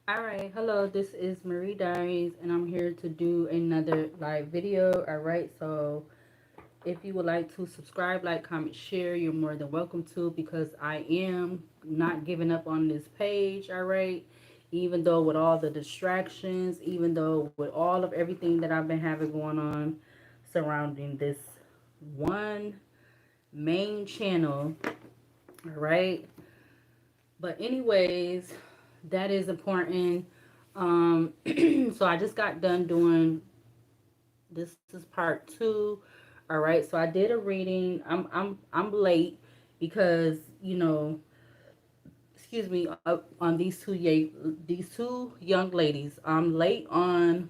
All right, hello, this is Marie Diaries, and I'm here to do another live video. All right, so if you would like to subscribe, like, comment, share, you're more than welcome to, because I am not giving up on this page. All right, even though with all the distractions, even though with all of everything that I've been having going on surrounding this one main channel. All right, but anyways, that is important. So I just got done doing, this is part 2. All right, so I did a reading. I'm late because, excuse me, on these two young ladies. I'm late on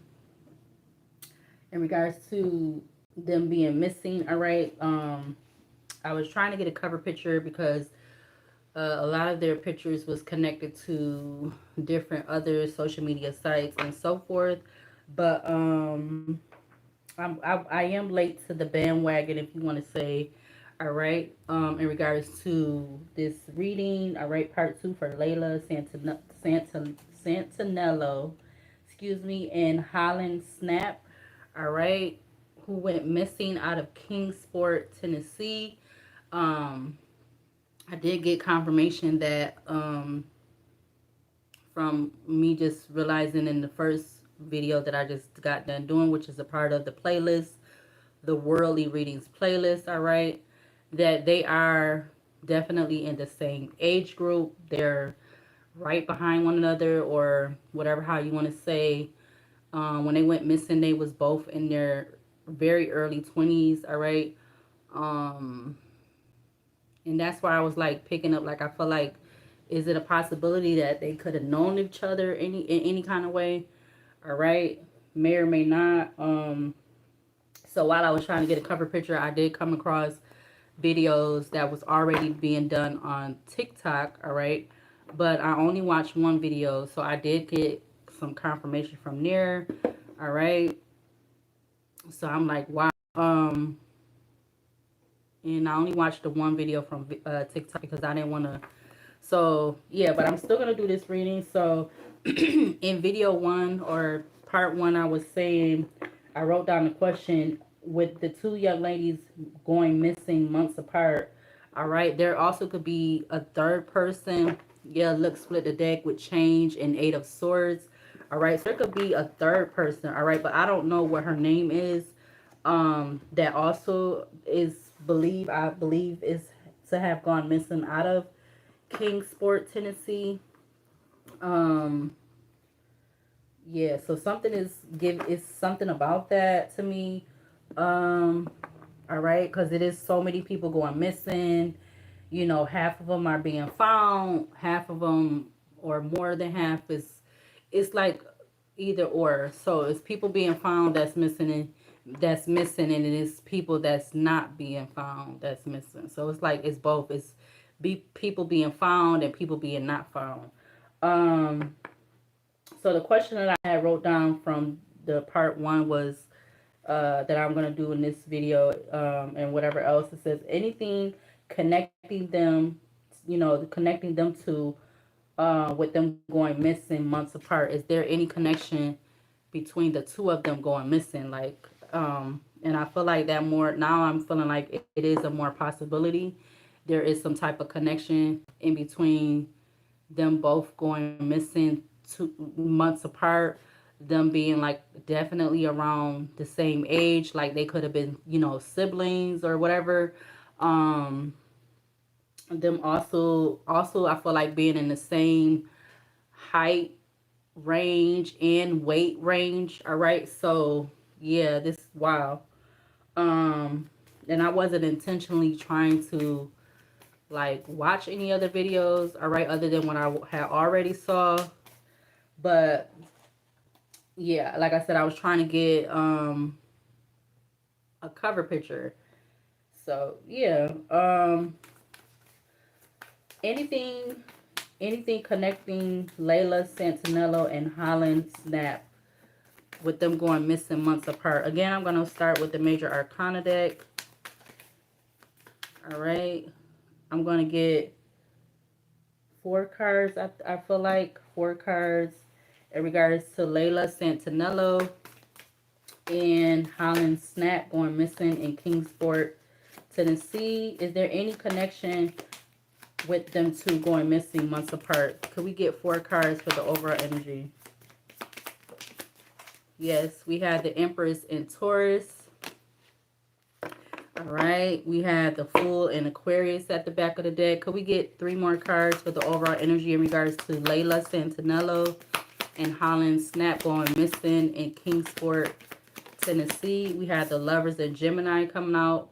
in regards to them being missing. All right, I was trying to get a cover picture because a lot of their pictures was connected to different other social media sites and so forth. But I am late to the bandwagon, if you want to say. All right, in regards to this reading. All right, part 2 for Layla Santanello, excuse me, and HOLLYNN SNAPP. All right, who went missing out of KINGSPORT, Tennessee. um I did get confirmation that from me just realizing in the first video that I just got done doing, which is a part of the playlist, the Worldly Readings playlist, all right, that they are definitely in the same age group. They're right behind one another, or whatever, how you want to say. When they went missing, they was both in their very early 20s, all right. Um, and that's why I was like picking up, like, I feel like, is it a possibility that they could have known each other in any kind of way? All right, may or may not. So while I was trying to get a cover picture, I did come across videos that was already being done on TikTok. All right, but I only watched one video, so I did get some confirmation from there. All right, so I'm like, wow. And I only watched the one video from TikTok because I didn't want to. So yeah, but I'm still gonna do this reading. So in video 1, or part 1, I was saying, I wrote down the question with the two young ladies going missing months apart. All right, there also could be a third person. Yeah, look, split the deck with change and 8 of Swords. All right, so there could be a third person. All right, but I don't know what her name is. That also is I believe is to have gone missing out of Kingsport, Tennessee. Um, yeah, so something is something about that to me. Um, all right, because it is so many people going missing. Half of them are being found. Half of them, or more than half, is it's like either or. So it's people being found that's missing, and it is people that's not being found that's missing. So it's like it's both. It's people being found and people being not found. Um, so the question that I had wrote down from the part 1 was, that I'm gonna do in this video, and whatever else it says, anything connecting them, connecting them to, with them going missing months apart. Is there any connection between the two of them going missing? Like, and I feel like that more now. I'm feeling like it is a more possibility. There is some type of connection in between them both going missing 2 months apart, them being like definitely around the same age, like they could have been, siblings or whatever. Um, them also I feel like being in the same height range and weight range. All right, so yeah, this wow. Um, and I wasn't intentionally trying to like watch any other videos, all right, other than what I had already saw. But yeah, like I said, I was trying to get a cover picture. So yeah, anything anything connecting Layla Santanello and HOLLYNN SNAPP with them going missing months apart. Again, I'm gonna start with the Major Arcana deck. All right, I'm gonna get 4 cards. I feel like 4 cards, in regards to Layla, Santanello, and HOLLYNN SNAPP going missing in Kingsport, Tennessee. Is there any connection with them two going missing months apart? Could we get 4 cards for the overall energy? Yes, we have the Empress in Taurus. All right, we have the Fool in Aquarius at the back of the deck. Could we get 3 more cards for the overall energy in regards to Layla, Santanello, and HOLLYNN SNAPP going missing in Kingsport, Tennessee? We have the Lovers and Gemini coming out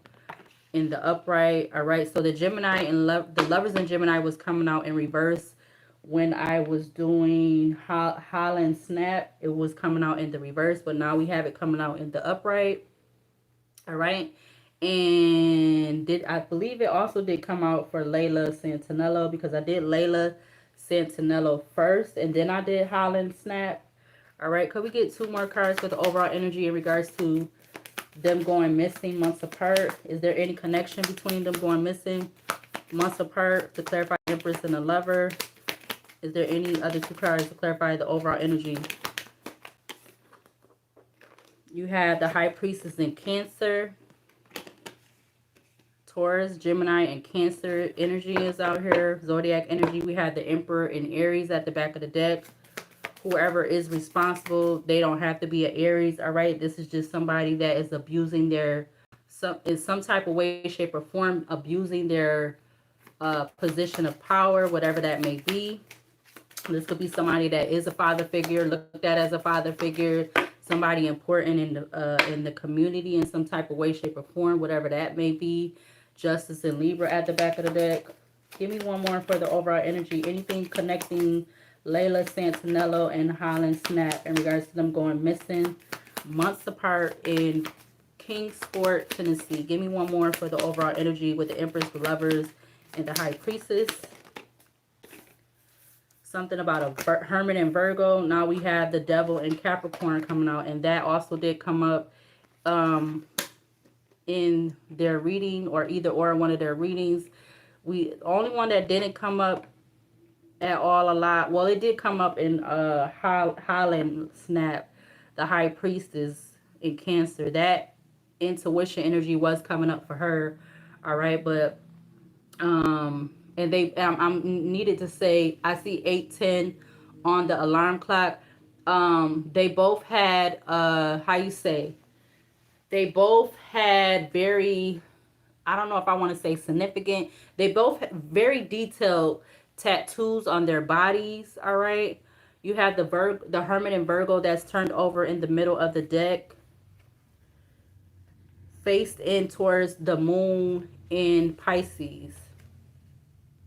in the upright. All right, so the Gemini and the Lovers and Gemini was coming out in reverse when I was doing HOLLYNN SNAPP. It was coming out in the reverse, but now we have it coming out in the upright. All right. And I believe it also did come out for Layla, Santanello, because I did Layla, Santanello first, and then I did HOLLYNN SNAPP. All right, could we get 2 more cards for the overall energy in regards to them going missing months apart? Is there any connection between them going missing months apart to clarify the Empress and the Lover? Is there any other 2 cards to clarify the overall energy? You have the High Priestess in Cancer. Taurus, Gemini, and Cancer energy is out here. Zodiac energy. We have the Emperor in Aries at the back of the deck. Whoever is responsible, they don't have to be an Aries. All right. This is just somebody that is abusing their, in some type of way, shape, or form, abusing their position of power, whatever that may be. This could be somebody that is a father figure, looked at as a father figure, somebody important in the community in some type of way, shape, or form, whatever that may be. Justice in Libra at the back of the deck. Give me 1 more for the overall energy. Anything connecting Layla, Santanello, and HOLLYNN SNAPP in regards to them going missing months apart in Kingsport, Tennessee. Give me 1 more for the overall energy with the Empress, the Lovers, and the High Priestess. Something about a Hermit and Virgo. Now we have the Devil and Capricorn coming out, and that also did come up in their reading, or either or one of their readings. The only one that didn't come up at all a lot, well, it did come up in HOLLYNN SNAPP, the High Priestess in Cancer. That intuition energy was coming up for her. All right, but and they I'm needed to say, I see 8:10 on the alarm clock. They both had how you say, they both had very, I don't know if I want to say significant, they both had very detailed tattoos on their bodies. All right, you have the Hermit and Virgo that's turned over in the middle of the deck, faced in towards the moon in Pisces.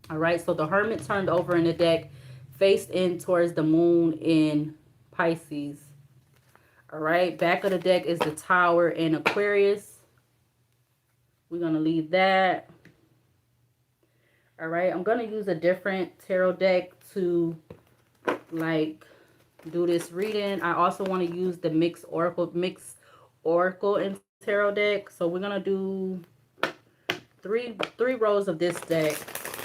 All right, so the Hermit turned over in the deck, faced in towards the moon in Pisces. All right, back of the deck is the Tower in Aquarius. We're going to leave that. All right, I'm going to use a different tarot deck to, like, do this reading. I also want to use the mixed oracle and tarot deck. So we're going to do three rows of this deck,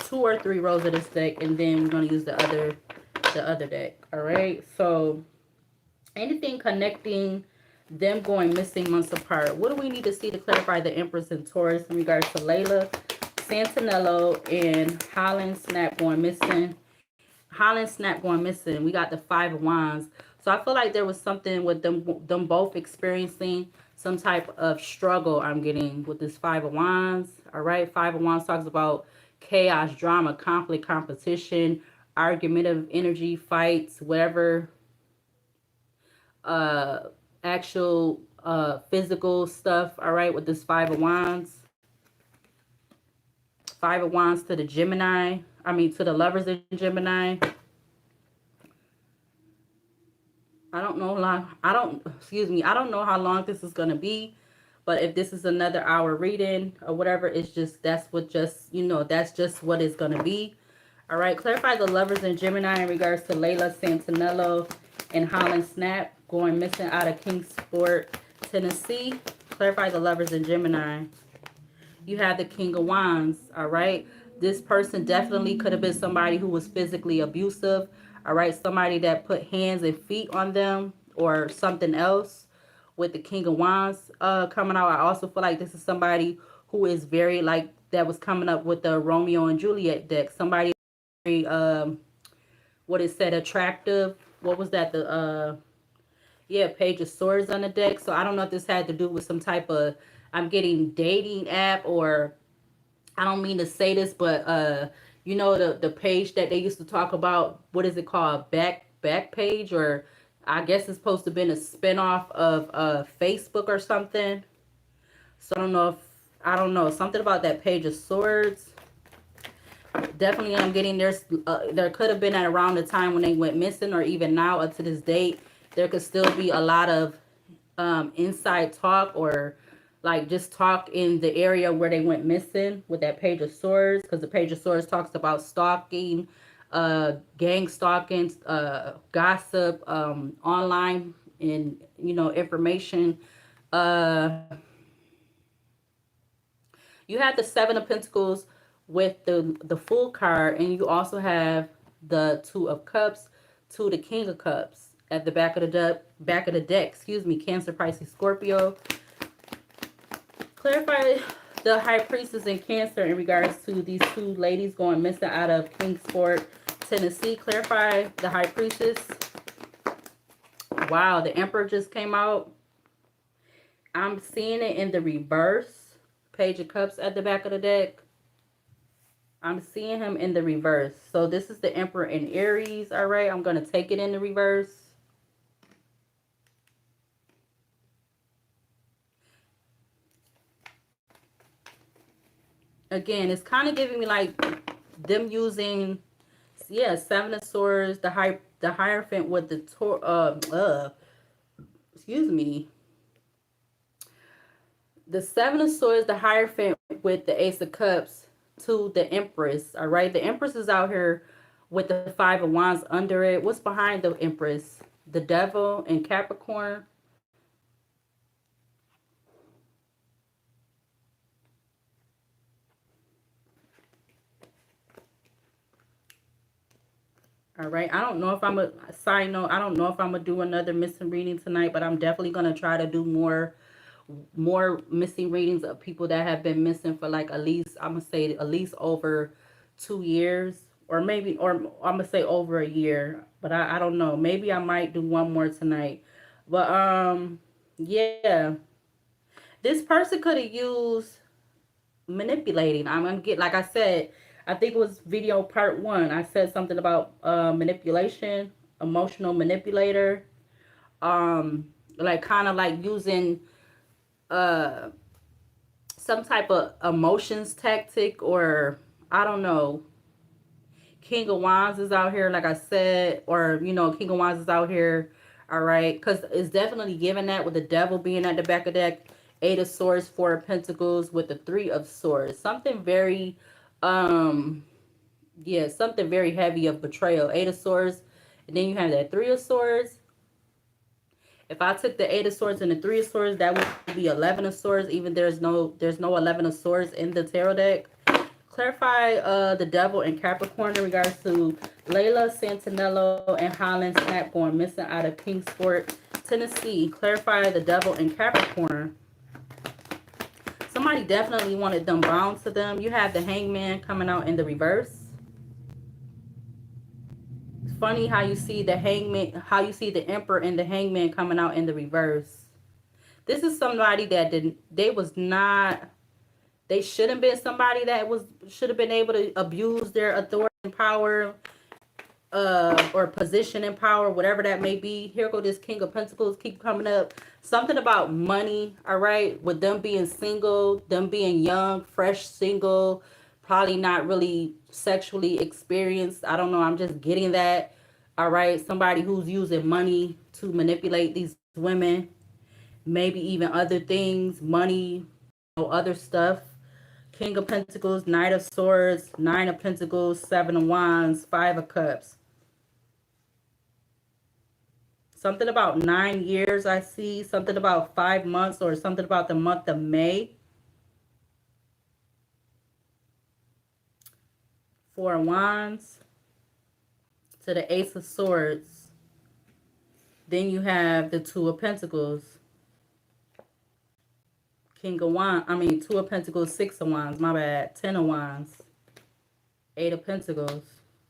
2 or 3 rows of this deck, and then we're going to use the other deck. All right, so anything connecting them going missing months apart. What do we need to see to clarify the Empress and Taurus in regards to Layla, Santanello, and HOLLYNN SNAPP going missing? HOLLYNN SNAPP going missing. We got the 5 of Wands. So I feel like there was something with them both experiencing some type of struggle I'm getting with this 5 of Wands. All right, 5 of Wands talks about chaos, drama, conflict, competition, argumentative energy, fights, whatever, actual physical stuff. All right, with this 5 of Wands. 5 of Wands to the Gemini. I mean, to the Lovers in Gemini. I don't know how long this is going to be, but if this is another hour reading or whatever, it's just, that's what it's going to be. All right, clarify the Lovers in Gemini in regards to Layla, Santanello, and HOLLYNN SNAPP going missing out of Kingsport, Tennessee. Clarify the Lovers in Gemini. You have the King of Wands. All right, this person definitely could have been somebody who was physically abusive. All right, somebody that put hands and feet on them or something else with the King of Wands coming out. I also feel like this is somebody who is very like that was coming up with the Romeo and Juliet deck. Somebody very what is said attractive. What was that? The yeah, Page of Swords on the deck. So I don't know if this had to do with some type of I'm getting dating app, or I don't mean to say this, but you know the page that they used to talk about, what is it called? Back page, or I guess it's supposed to have been a spinoff of Facebook or something. So I don't know, something about that Page of Swords. Definitely I'm getting there could have been at around the time when they went missing, or even now up to this date, there could still be a lot of inside talk, or like just talk in the area where they went missing with that Page of Swords, because the Page of Swords talks about stalking, gang stalking, gossip, online, and you know, information. uh you have the Seven of Pentacles with the Fool card, and you also have the Two of Cups to the King of Cups at the back of the deck. Excuse me, Cancer, Pisces, Scorpio. Clarify the High Priestess in Cancer in regards to these two ladies going missing out of Kingsport, Tennessee. Clarify the High Priestess. Wow, the Emperor just came out. I'm seeing it in the reverse. Page of Cups at the back of the deck. I'm seeing him in the reverse. So this is the Emperor in Aries. All right, I'm going to take it in the reverse. Again, it's kind of giving me like them using, yeah, Seven of Swords, the Hierophant with the excuse me, the Seven of Swords, the Hierophant with the Ace of Cups to the Empress. All right, the Empress is out here with the Five of Wands under it. What's behind the Empress? The Devil and Capricorn. All right, I don't know if I'm a side note. I don't know if I'm gonna do another missing reading tonight, but I'm definitely gonna try to do more missing readings of people that have been missing for like at least, I'm gonna say at least over 2 years, or maybe, or I'm gonna say over a year, but I don't know, maybe I might do one more tonight. But yeah, this person could have used manipulating. I'm gonna get, like I said, I think it was video part 1, I said something about manipulation, emotional manipulator, like kind of like using uh some type of emotions tactic, or I don't know. King of Wands is out here, like I said, or you know, King of Wands is out here. All right, because it's definitely given that with the Devil being at the back of the deck, Eight of Swords, Four of Pentacles with the Three of Swords. Something very, yeah, something very heavy of betrayal. Eight of Swords, and then you have that Three of Swords. If I took the Eight of Swords and the Three of Swords, that would be 11 of Swords. Even there's no 11 of Swords in the tarot deck. Clarify the Devil and Capricorn in regards to Layla, Santanello, and HOLLYNN SNAPP going missing out of Kingsport, Tennessee. Clarify the Devil and Capricorn. Somebody definitely wanted them bound to them. You have the Hangman coming out in the reverse. It's funny how you see the Hangman, how you see the Emperor and the Hangman coming out in the reverse. This is somebody that they shouldn't been somebody that should have been able to abuse their authority and power, or position and power, whatever that may be. Here go this King of Pentacles keep coming up. Something about money, all right, with them being single, them being young, fresh, single, probably not really sexually experienced. I don't know, I'm just getting that. All right, somebody who's using money to manipulate these women, maybe even other things, money, other stuff. King of Pentacles, Knight of Swords, Nine of Pentacles, Seven of Wands, Five of Cups. Something about 9 years I see. Something about 5 months, or something about the month of May. Four of Wands. to the Ace of Swords. Then you have the Two of Pentacles. King of Wands. I mean, Two of Pentacles, Six of Wands. My bad. 10 of Wands. 8 of Pentacles.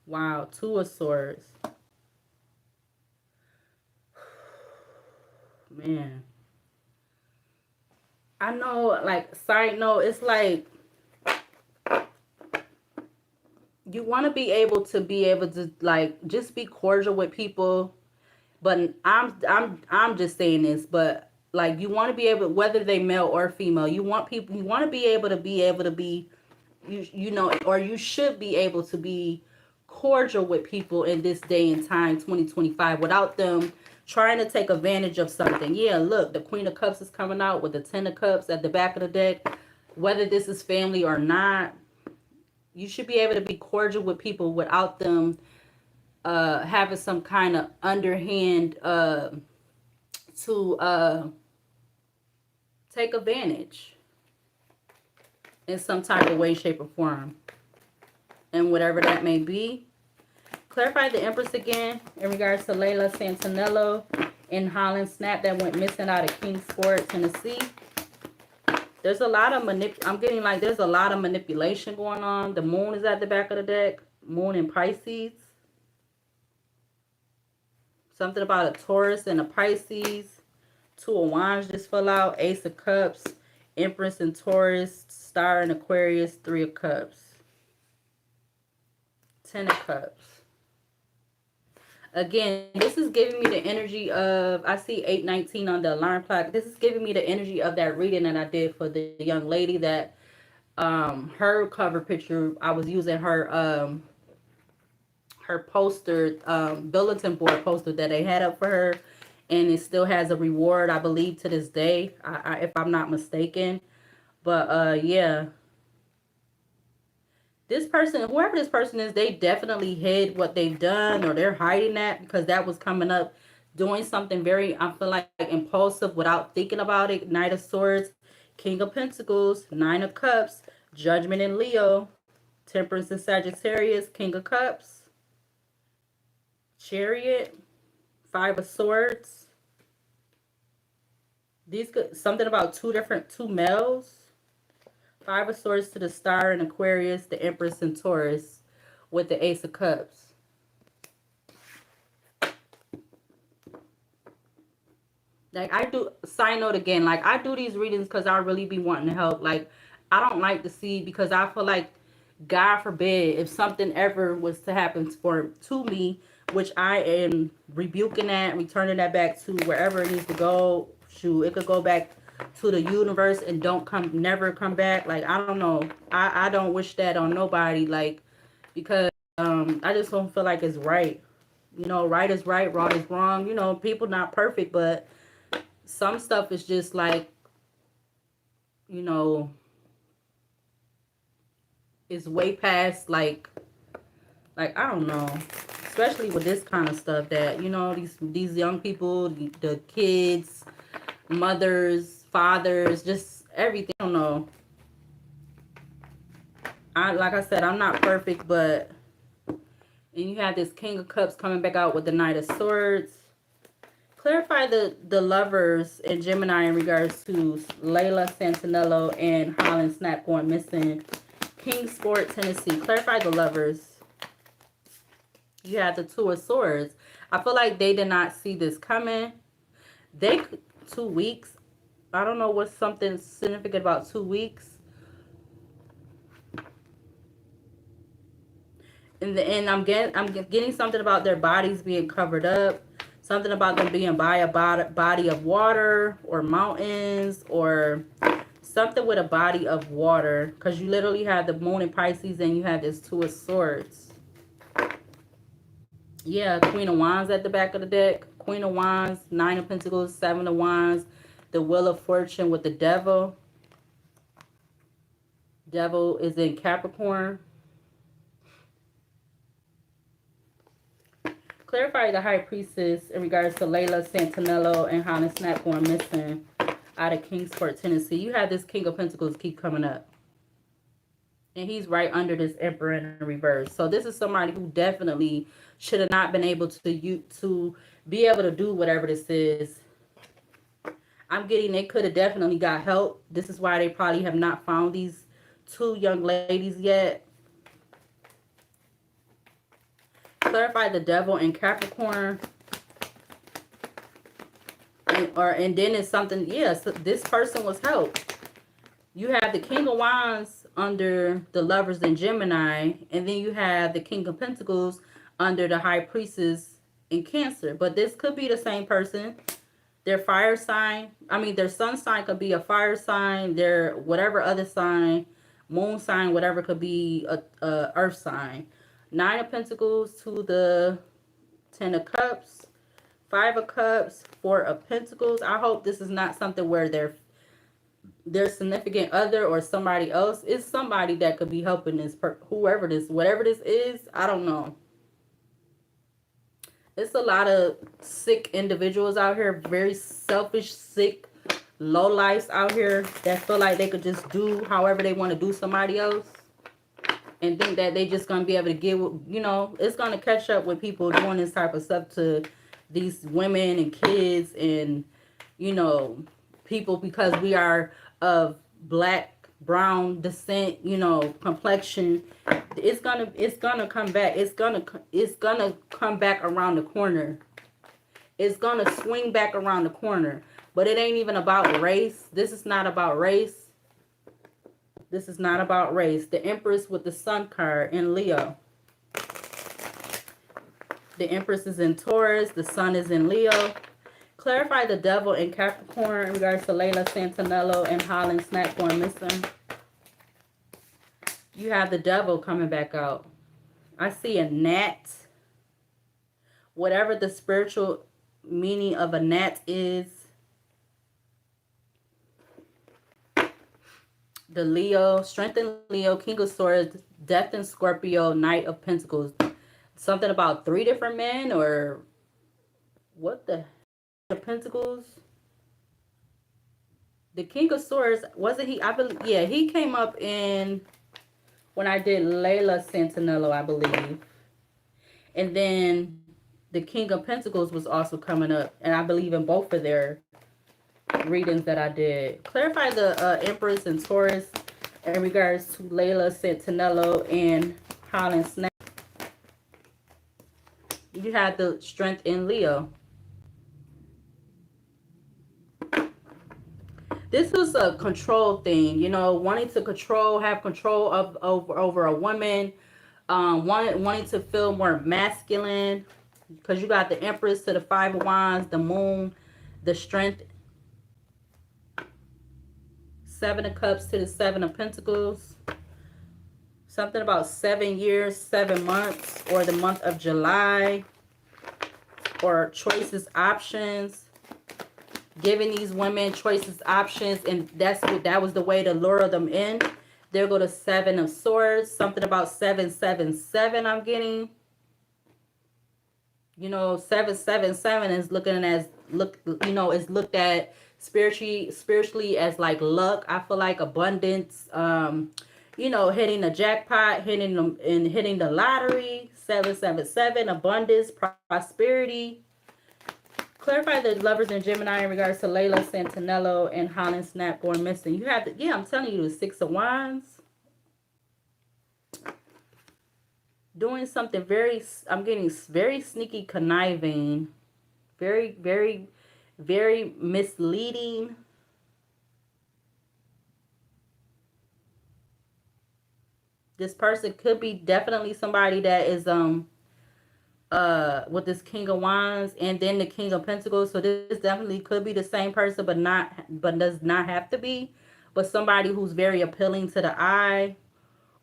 Wow. Two of Swords. Man. I know, like, side note, it's like you want to be able to like just be cordial with people, but I'm just saying this, but like you want to be able, whether they male or female, you want to be able to be you know, or you should be able to be cordial with people in this day and time, 2025, without them trying to take advantage of something. Yeah, look, the Queen of Cups is coming out with the 10 of Cups at the back of the deck. Whether this is family or not, you should be able to be cordial with people without them having some kind of underhand to take advantage in some type of way, shape, or form. And whatever that may be. Clarify the Empress again in regards to Layla Santanello and HOLLYNN Snap that went missing out of Kingsport, Tennessee. There's a lot of I'm getting like there's a lot of manipulation going on. The moon is at the back of the deck. Moon in Pisces. Something about a Taurus and a Pisces. Two of Wands just fell out. Ace of Cups. Empress and Taurus. Star and Aquarius. Three of Cups. 10 of Cups. Again, this is giving me the energy of, I see 819 on the alarm clock. This is giving me the energy of that reading that I did for the young lady that her cover picture, I was using her her poster, bulletin board poster that they had up for her, and it still has a reward, I believe, to this day, if I'm not mistaken. But yeah, this person, whoever this person is, they definitely hid what they've done, or they're hiding that, because that was coming up, doing something very, I feel like, impulsive without thinking about it. Knight of Swords, King of Pentacles, Nine of Cups, Judgment in Leo, Temperance in Sagittarius, King of Cups, Chariot, Five of Swords. These could, something about two males. Five of Swords to the Star in Aquarius, the Empress in Taurus, with the Ace of Cups. Like, I do, side note again, like, I do these readings because I really be wanting to help. Like, I don't like to see, because I feel like, God forbid, if something ever was to happen to me, which I am rebuking that, returning that back to wherever it needs to go. Shoot, it could go back to the universe and never come back. Like, I don't know. I don't wish that on nobody, like, because I just don't feel like it's right. You know, right is right, wrong is wrong. You know, people not perfect, but some stuff is just like, you know, it's way past, like I don't know, especially with this kind of stuff that, you know, these young people, the kids, mothers, fathers, just everything. I don't know. Like I said, I'm not perfect, but, and you have this King of Cups coming back out with the Knight of Swords. Clarify the lovers in Gemini in regards to Layla Santanello and HOLLYNN Snap going missing. Kingsport, Tennessee. Clarify the lovers. You have the Two of Swords. I feel like they did not see this coming. 2 weeks. I don't know what's something significant about 2 weeks. In the end, I'm getting something about their bodies being covered up. Something about them being by a body of water or mountains, or something with a body of water. Because you literally have the Moon in Pisces and you have this Two of Swords. Yeah, Queen of Wands at the back of the deck. Queen of Wands, Nine of Pentacles, Seven of Wands. The Wheel of Fortune with the Devil. Devil is in Capricorn. Clarify the High Priestess in regards to Layla Santanello and HOLLYNN Snap going missing out of Kingsport, Tennessee. You have this King of Pentacles keep coming up. And he's right under this Emperor in reverse. So this is somebody who definitely should have not been able to be able to do whatever this is. I'm getting they could have definitely got help. This is why they probably have not found these two young ladies yet. Clarify the devil in Capricorn. And then it's something, yes, this person was helped. You have the King of Wands under the Lovers in Gemini, and then you have the King of Pentacles under the High Priestess in Cancer. But this could be the same person. Their fire sign, their sun sign could be a fire sign. Their whatever other sign, moon sign, whatever could be a earth sign. 9 of Pentacles to the 10 of Cups. 5 of Cups, 4 of Pentacles. I hope this is not something where their significant other or somebody else is somebody that could be helping this whoever this, whatever this is. I don't know. It's a lot of sick individuals out here, very selfish, sick, low lives out here that feel like they could just do however they want to do somebody else and think that they just gonna be able to get, it's gonna catch up with people doing this type of stuff to these women and kids and people, because we are of black, brown descent, complexion. It's gonna come back. It's gonna come back around the corner. It's gonna swing back around the corner. But it ain't even about race. This is not about race. This is not about race. The Empress with the Sun card in Leo. The Empress is in Taurus. The Sun is in Leo. Clarify the devil in Capricorn in regards to Layla, Santanello, and HOLLYNN, SNAPP going missing. You have the devil coming back out. I see a gnat. Whatever the spiritual meaning of a gnat is. The Leo, Strength in Leo, King of Swords, Death in Scorpio, Knight of Pentacles. Something about 3 different men, or what the Pentacles? The King of Swords, wasn't he? I believe, yeah, he came up in when I did Layla Santanello, I believe. And then the King of Pentacles was also coming up, and I believe in both of their readings that I did. Clarify the Empress and Taurus in regards to Layla Santanello and HOLLYNN, SNAPP. You had the Strength in Leo. This was a control thing, wanting to control, have control of over a woman, wanting to feel more masculine, because you got the Empress to the 5 of Wands, the Moon, the Strength, 7 of Cups to the 7 of Pentacles. Something about 7 years, 7 months, or the month of July, or choices, options. Giving these women choices, options, and that was the way to lure them in. There go the 7 of Swords. Something about 777 I'm getting. 777 is is looked at spiritually as like luck. I feel like abundance, hitting the jackpot, hitting the lottery. 777, abundance, prosperity. Clarify the Lovers in Gemini in regards to Layla Santanello and HOLLYNN, SNAPP going missing. You have I'm telling you, the 6 of Wands. Doing something I'm getting very sneaky, conniving, very, very, very misleading. This person could be definitely somebody that is with this King of Wands and then the King of Pentacles. So this definitely could be the same person, but does not have to be. But somebody who's very appealing to the eye,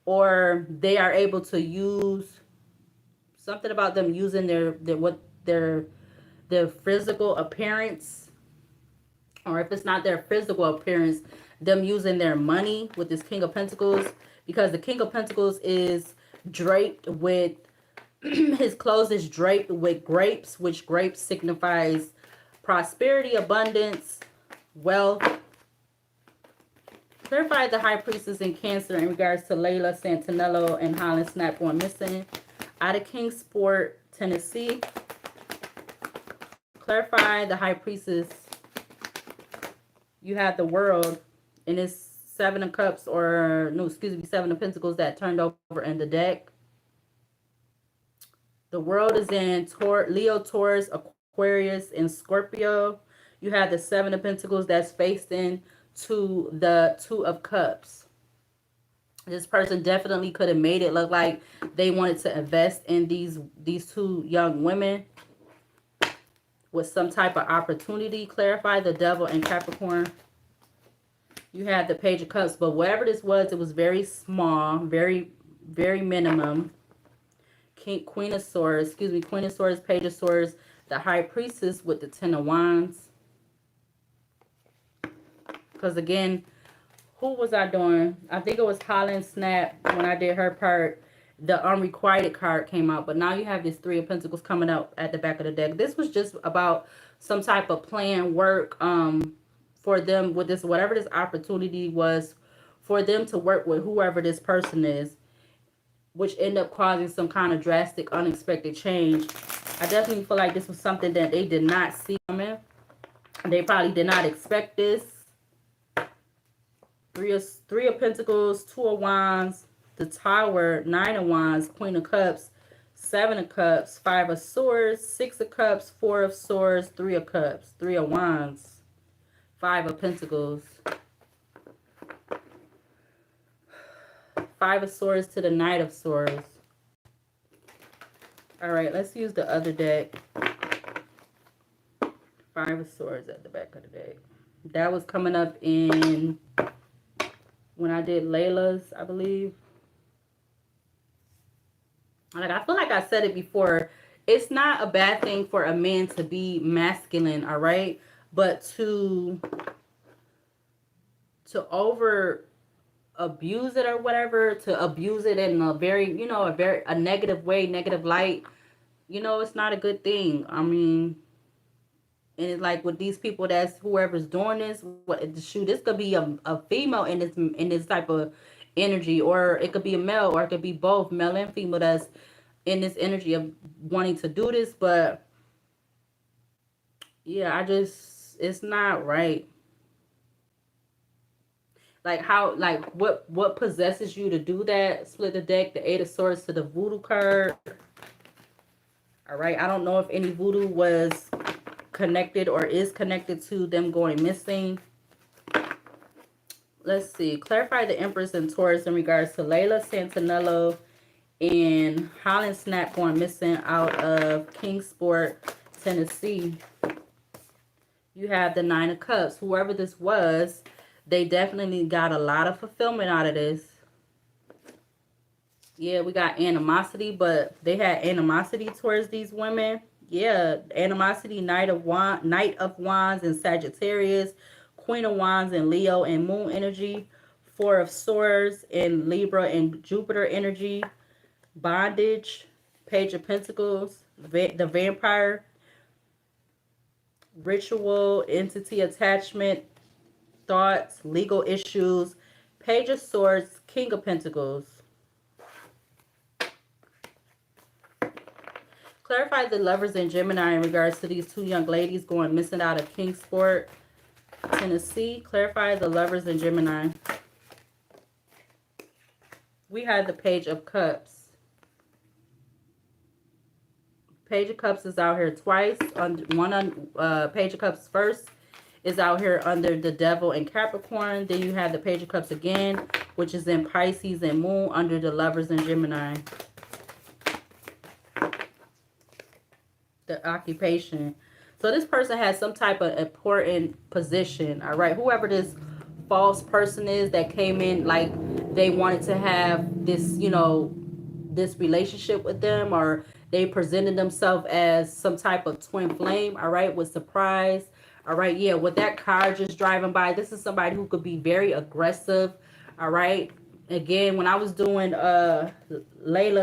or they are able to use something about them using their physical appearance, or if it's not their physical appearance, them using their money with this King of Pentacles, because the King of Pentacles is draped with his clothes is draped with grapes, which grapes signifies prosperity, abundance, wealth. Clarify the High Priestess in Cancer in regards to Layla, Santanello, and HOLLYNN SNAPP going missing out of Kingsport, Tennessee. Clarify the High Priestess. You have the World, and it's Seven of Cups, or no, excuse me, Seven of Pentacles that turned over in the deck. The World is in Leo, Taurus, Aquarius, and Scorpio. You have the Seven of Pentacles that's facing to the Two of Cups. This person definitely could have made it look like they wanted to invest in these two young women with some type of opportunity. Clarify the Devil and Capricorn. You had the Page of Cups, but whatever this was, it was very small, very, very minimum. Queen of Swords, Queen of Swords, Page of Swords, the High Priestess with the Ten of Wands. Because again, who was I doing? I think it was HOLLYNN SNAPP when I did her part. The Unrequited card came out, but now you have this Three of Pentacles coming up at the back of the deck. This was just about some type of plan work for them with this, whatever this opportunity was, for them to work with whoever this person is, which ended up causing some kind of drastic, unexpected change. I definitely feel like this was something that they did not see coming. They probably did not expect this. Three of Pentacles, Two of Wands, the Tower, Nine of Wands, Queen of Cups, Seven of Cups, Five of Swords, Six of Cups, Four of Swords, Three of Cups, Three of Wands, Five of Pentacles, Five of Swords to the Knight of Swords. All right, let's use the other deck. Five of Swords at the back of the deck. That was coming up in when I did Layla's, I believe. Like, I feel like I said it before. It's not a bad thing for a man to be masculine, all right? But to over abuse it or whatever, to abuse it in a very, you know, a negative way, negative light, you know, it's not a good thing. I mean, and it's like with these people, that's whoever's doing this, shoot, this could be a female in this type of energy, or it could be a male, or it could be both male and female that's in this energy of wanting to do this. But yeah, it's not right. Like how, like what possesses you to do that? Split the deck, the Eight of Swords to the Voodoo card. All right, I don't know if any voodoo was connected or is connected to them going missing. Let's see. Clarify the Empress and Taurus in regards to Layla, Santanello, and HOLLYNN SNAPP going missing out of Kingsport, Tennessee. You have the Nine of Cups. Whoever this was, they definitely got a lot of fulfillment out of this. Yeah, we got animosity, but they had animosity towards these women. Yeah, animosity, Knight of Wands and Sagittarius, Queen of Wands and Leo and Moon energy, Four of Swords and Libra and Jupiter energy, bondage, Page of Pentacles, the Vampire, ritual, entity attachment, thoughts, legal issues, Page of Swords, King of Pentacles. Clarify the Lovers in Gemini in regards to these two young ladies going missing out of Kingsport, Tennessee. Clarify the Lovers in Gemini. We had the Page of Cups. Page of Cups is out here twice. Page of Cups first is out here under the Devil and Capricorn. Then you have the Page of Cups again, which is in Pisces and Moon under the Lovers in Gemini. The occupation. So this person has some type of important position, all right? Whoever this false person is that came in like they wanted to have this, you know, this relationship with them, or they presented themselves as some type of twin flame, all right, with surprise, all right? Yeah, with that car just driving by, this is somebody who could be very aggressive, all right? Again, when I was doing Layla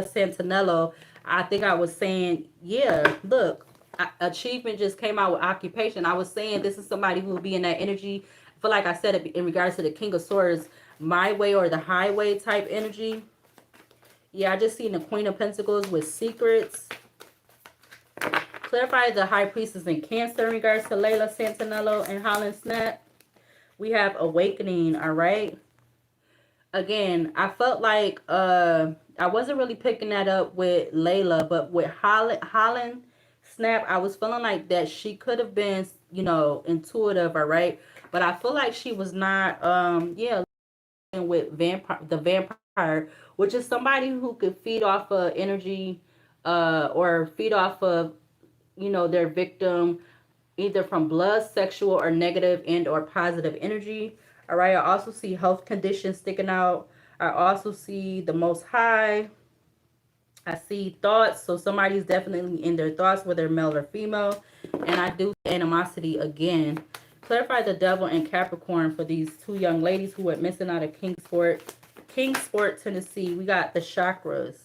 Santanello, I think I was saying, yeah, look, achievement just came out with occupation. I was saying this is somebody who will be in that energy I feel like I said it in regards to the King of Swords, my way or the highway type energy. Yeah, I just seen the Queen of Pentacles with secrets. Clarify the High Priestess in Cancer in regards to Layla, Santanello, and HOLLYNN Snap. We have Awakening, all right? Again, I felt like I wasn't really picking that up with Layla, but with HOLLYNN Snap, I was feeling like that she could have been, you know, intuitive, all right? But I feel like she was not, yeah, with the vampire, which is somebody who could feed off of energy, or feed off of, you know, their victim, either from blood, sexual, or negative and or positive energy. All right. I also see health conditions sticking out. I also see the Most High. I see thoughts. So somebody's definitely in their thoughts, whether male or female. And I do see animosity again. Clarify the Devil and Capricorn for these two young ladies who are missing out of Kingsport, Tennessee. We got the chakras.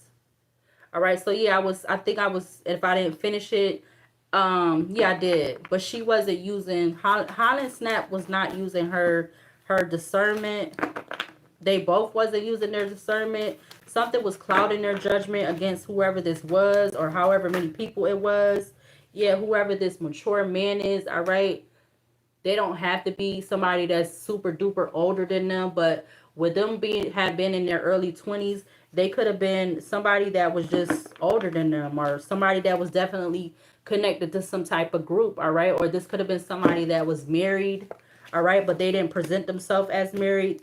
All right. So yeah, I think I was, if I didn't finish it, yeah, I did. But she wasn't using, HOLLYNN Snap was not using her discernment. They both wasn't using their discernment. Something was clouding their judgment against whoever this was, or however many people it was. Yeah, whoever this mature man is, all right? They don't have to be somebody that's super duper older than them, but with them have been in their early 20s, they could have been somebody that was just older than them, or somebody that was definitely connected to some type of group, all right? Or this could have been somebody that was married, all right, but they didn't present themselves as married.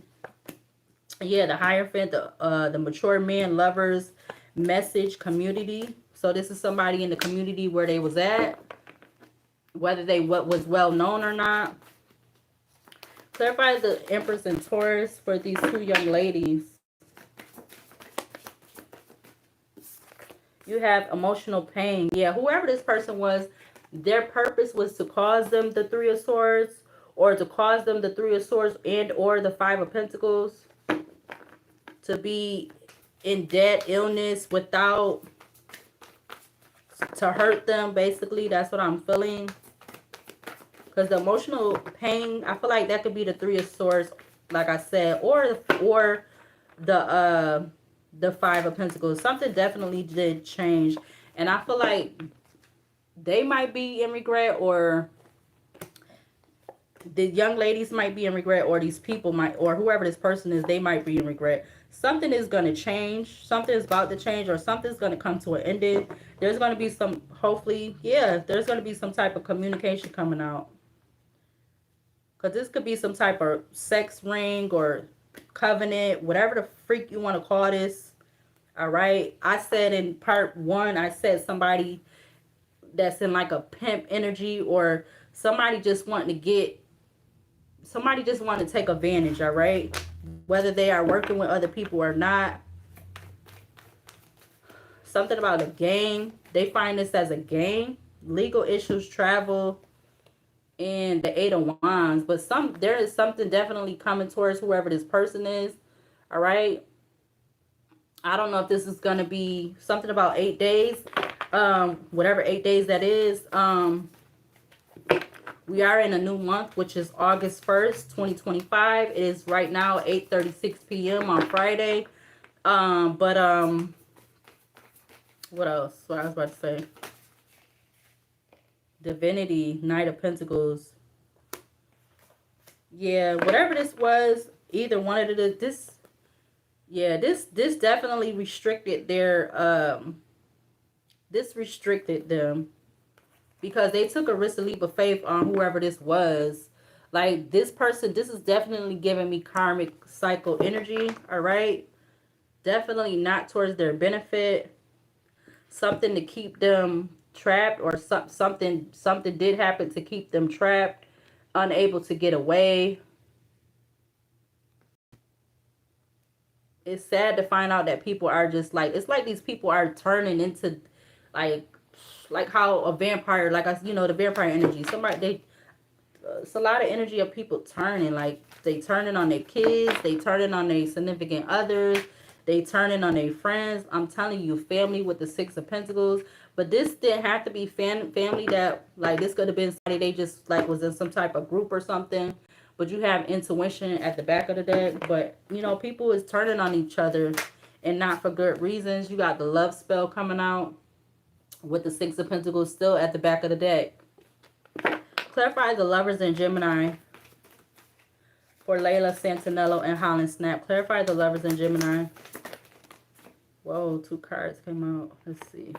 Yeah, the Hierophant, the mature man, lovers, message, community. So this is somebody in the community where they was at, whether they was well known or not. Clarify the Empress and Taurus for these two young ladies. You have emotional pain. Yeah, whoever this person was, their purpose was to cause them the Three of Swords, or to cause them the Three of Swords and or the Five of Pentacles, to be in debt, illness, without, to hurt them, basically. That's what I'm feeling. Because the emotional pain, I feel like that could be the Three of Swords, like I said, or the Five of Pentacles. Something definitely did change. And I feel like they might be in regret, or the young ladies might be in regret, or these people might, or whoever this person is, they might be in regret. Something is going to change. Something is about to change, or something's going to come to an ending. There's going to be some, hopefully, yeah, there's going to be some type of communication coming out. Because this could be some type of sex ring or covenant, whatever the freak you want to call this. All right. I said in part 1, I said somebody that's in like a pimp energy, or somebody just wanting to get, somebody just want to take advantage, all right? Whether they are working with other people or not. Something about a game. They find this as a game. Legal issues, travel, and the Eight of Wands. But there is something definitely coming towards whoever this person is, all right? I don't know if this is going to be something about 8 days. Whatever 8 days that is. We are in a new month, which is August 1st, 2025. It is right now 8:36 p.m. on Friday. What else? What I was about to say. Divinity, Knight of Pentacles. Yeah, whatever this was, either one of this definitely restricted their, this restricted them. Because they took a risky leap of faith on whoever this was. Like, this person, this is definitely giving me karmic cycle energy, all right? Definitely not towards their benefit. Something to keep them trapped, or something did happen to keep them trapped, unable to get away. It's sad to find out that people are just like, it's like these people are turning into like how a vampire, like you know, the vampire energy. It's a lot of energy of people turning, like they turning on their kids, they turning on their significant others, they turning on their friends. I'm telling you, family with the Six of Pentacles. But this didn't have to be family that, like, this could have been somebody they just like was in some type of group or something. but you have intuition at the back of the deck. But, you know, people is turning on each other and not for good reasons. You got the love spell coming out with the Six of Pentacles still at the back of the deck. Clarify the lovers in Gemini for Layla, Santanello, and HOLLYNN Snap. Clarify the lovers in Gemini. Whoa, 2 cards came out. Let's see.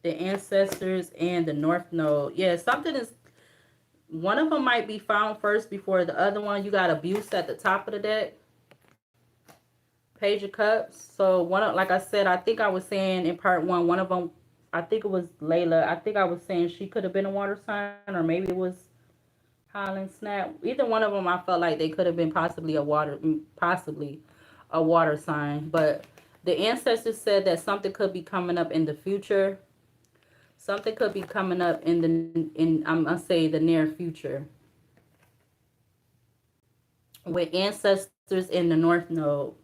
The ancestors and the North Node. Yeah, something is... One of them might be found first before the other one. You got abuse at the top of the deck. Page of Cups. So, like I said, I think I was saying in part 1, one of them, I think it was Layla. I think I was saying she could have been a water sign, or maybe it was HOLLYNN Snap. Either one of them, I felt like they could have been possibly a water sign. But the ancestors said that something could be coming up in the future. Something could be coming up I'm gonna say the near future. With ancestors in the North Node.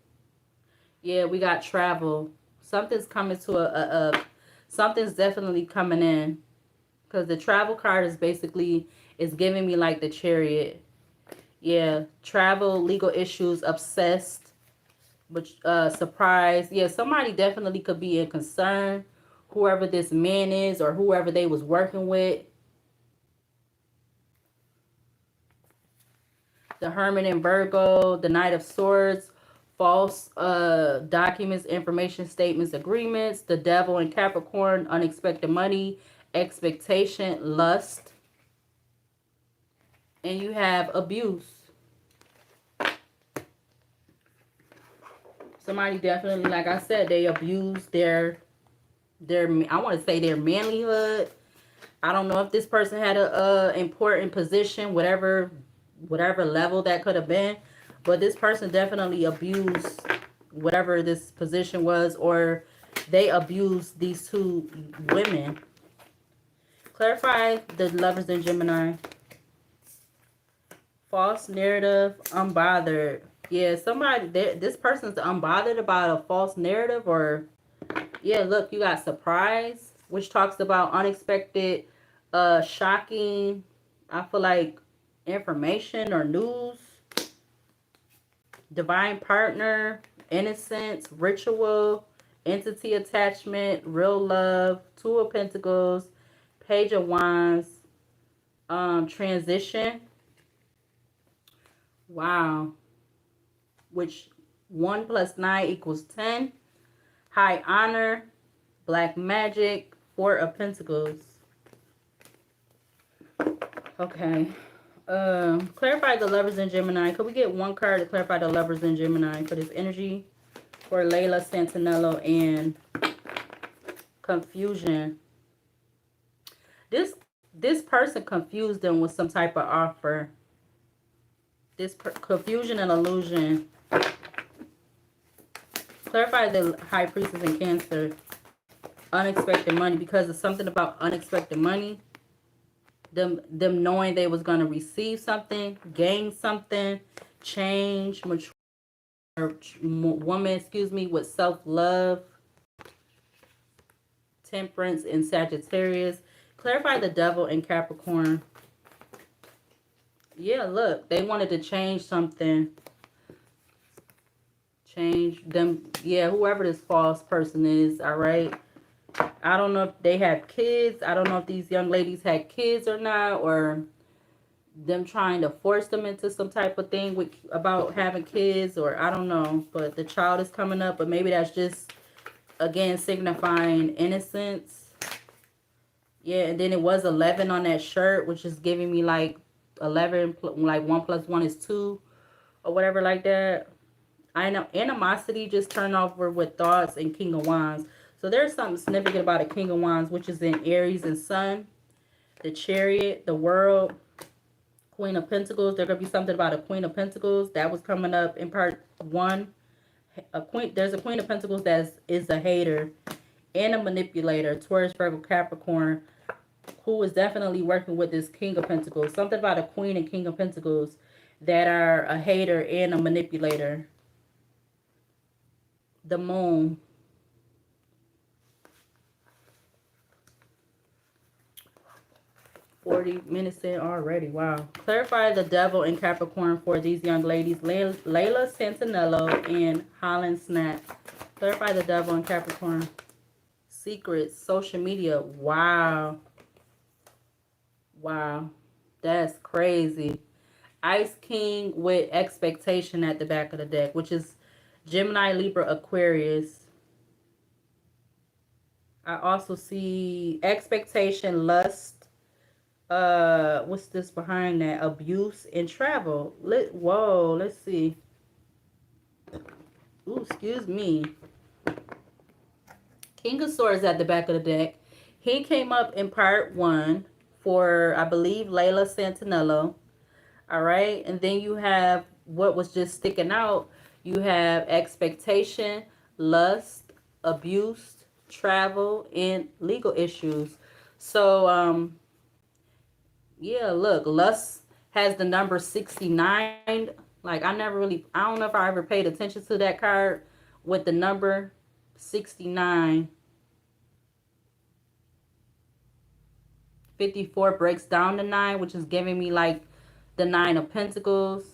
Yeah, we got travel. Something's coming to something's definitely coming in. Because the travel card is basically, is giving me like the Chariot. Yeah, travel, legal issues, obsessed, but surprise. Yeah, somebody definitely could be in concern. Whoever this man is or whoever they was working with. The Hermit in Virgo, the Knight of Swords, false documents, information, statements, agreements, the Devil in Capricorn, unexpected money, expectation, lust, and you have abuse. Somebody definitely, like I said, they abuse their I want to say their manlyhood. I don't know if this person had a important position, whatever level that could have been, but this person definitely abused whatever this position was, or they abused these 2 women. Clarify the lovers in Gemini. False narrative, unbothered. Yeah, somebody, this person's unbothered about a false narrative, or yeah, look, you got surprise, which talks about unexpected, shocking, I feel like, information or news. Divine partner, innocence, ritual, entity attachment, real love, 2 of Pentacles, Page of Wands, transition. Wow. Which 1 + 9 = 10. High honor, black magic, 4 of Pentacles. Okay. Clarify the lovers in Gemini. Could we get 1 card to clarify the lovers in Gemini for this energy? For Layla, Santanello, and confusion. This person confused them with some type of offer. Confusion and illusion. Clarify the High Priestess in Cancer. Unexpected money, because it's something about unexpected money. Them knowing they was going to receive something, gain something, change, mature woman, with self-love. Temperance in Sagittarius. Clarify the Devil in Capricorn. Yeah, look, they wanted to change something. Change them. Yeah, whoever this false person is, all right? I don't know if they have kids. I don't know if these young ladies had kids or not, or them trying to force them into some type of thing about having kids, or I don't know. But the child is coming up, but maybe that's just, again, signifying innocence. Yeah, and then it was 11 on that shirt, which is giving me like 11, like 1 + 1 = 2, or whatever like that. I know animosity just turned over with thoughts and King of Wands. So there's something significant about a King of Wands, which is in Aries and Sun. The Chariot, the World, Queen of Pentacles. There's going to be something about a Queen of Pentacles. That was coming up in part 1. There's a Queen of Pentacles that is a hater and a manipulator. Taurus, Virgo, Capricorn, who is definitely working with this King of Pentacles. Something about a Queen and King of Pentacles that are a hater and a manipulator. The Moon. 40 minutes in already. Wow. Clarify the devil in Capricorn for these young ladies. Layla Santanello and HOLLYNN SNAPP. Clarify the devil in Capricorn. Secrets. Social media. Wow. Wow. That's crazy. Ice King with expectation at the back of the deck, which is Gemini, Libra, Aquarius. I also see expectation, lust. What's this behind that? Abuse and travel. Whoa, let's see. Ooh, excuse me. King of Swords at the back of the deck. He came up in part 1 for, I believe, Layla Santanello. All right. And then you have what was just sticking out. You have expectation, lust, abuse, travel, and legal issues. So, yeah, look, lust has the number 69. Like, I don't know if I ever paid attention to that card with the number 69. 54 breaks down the 9, which is giving me like the 9 of Pentacles.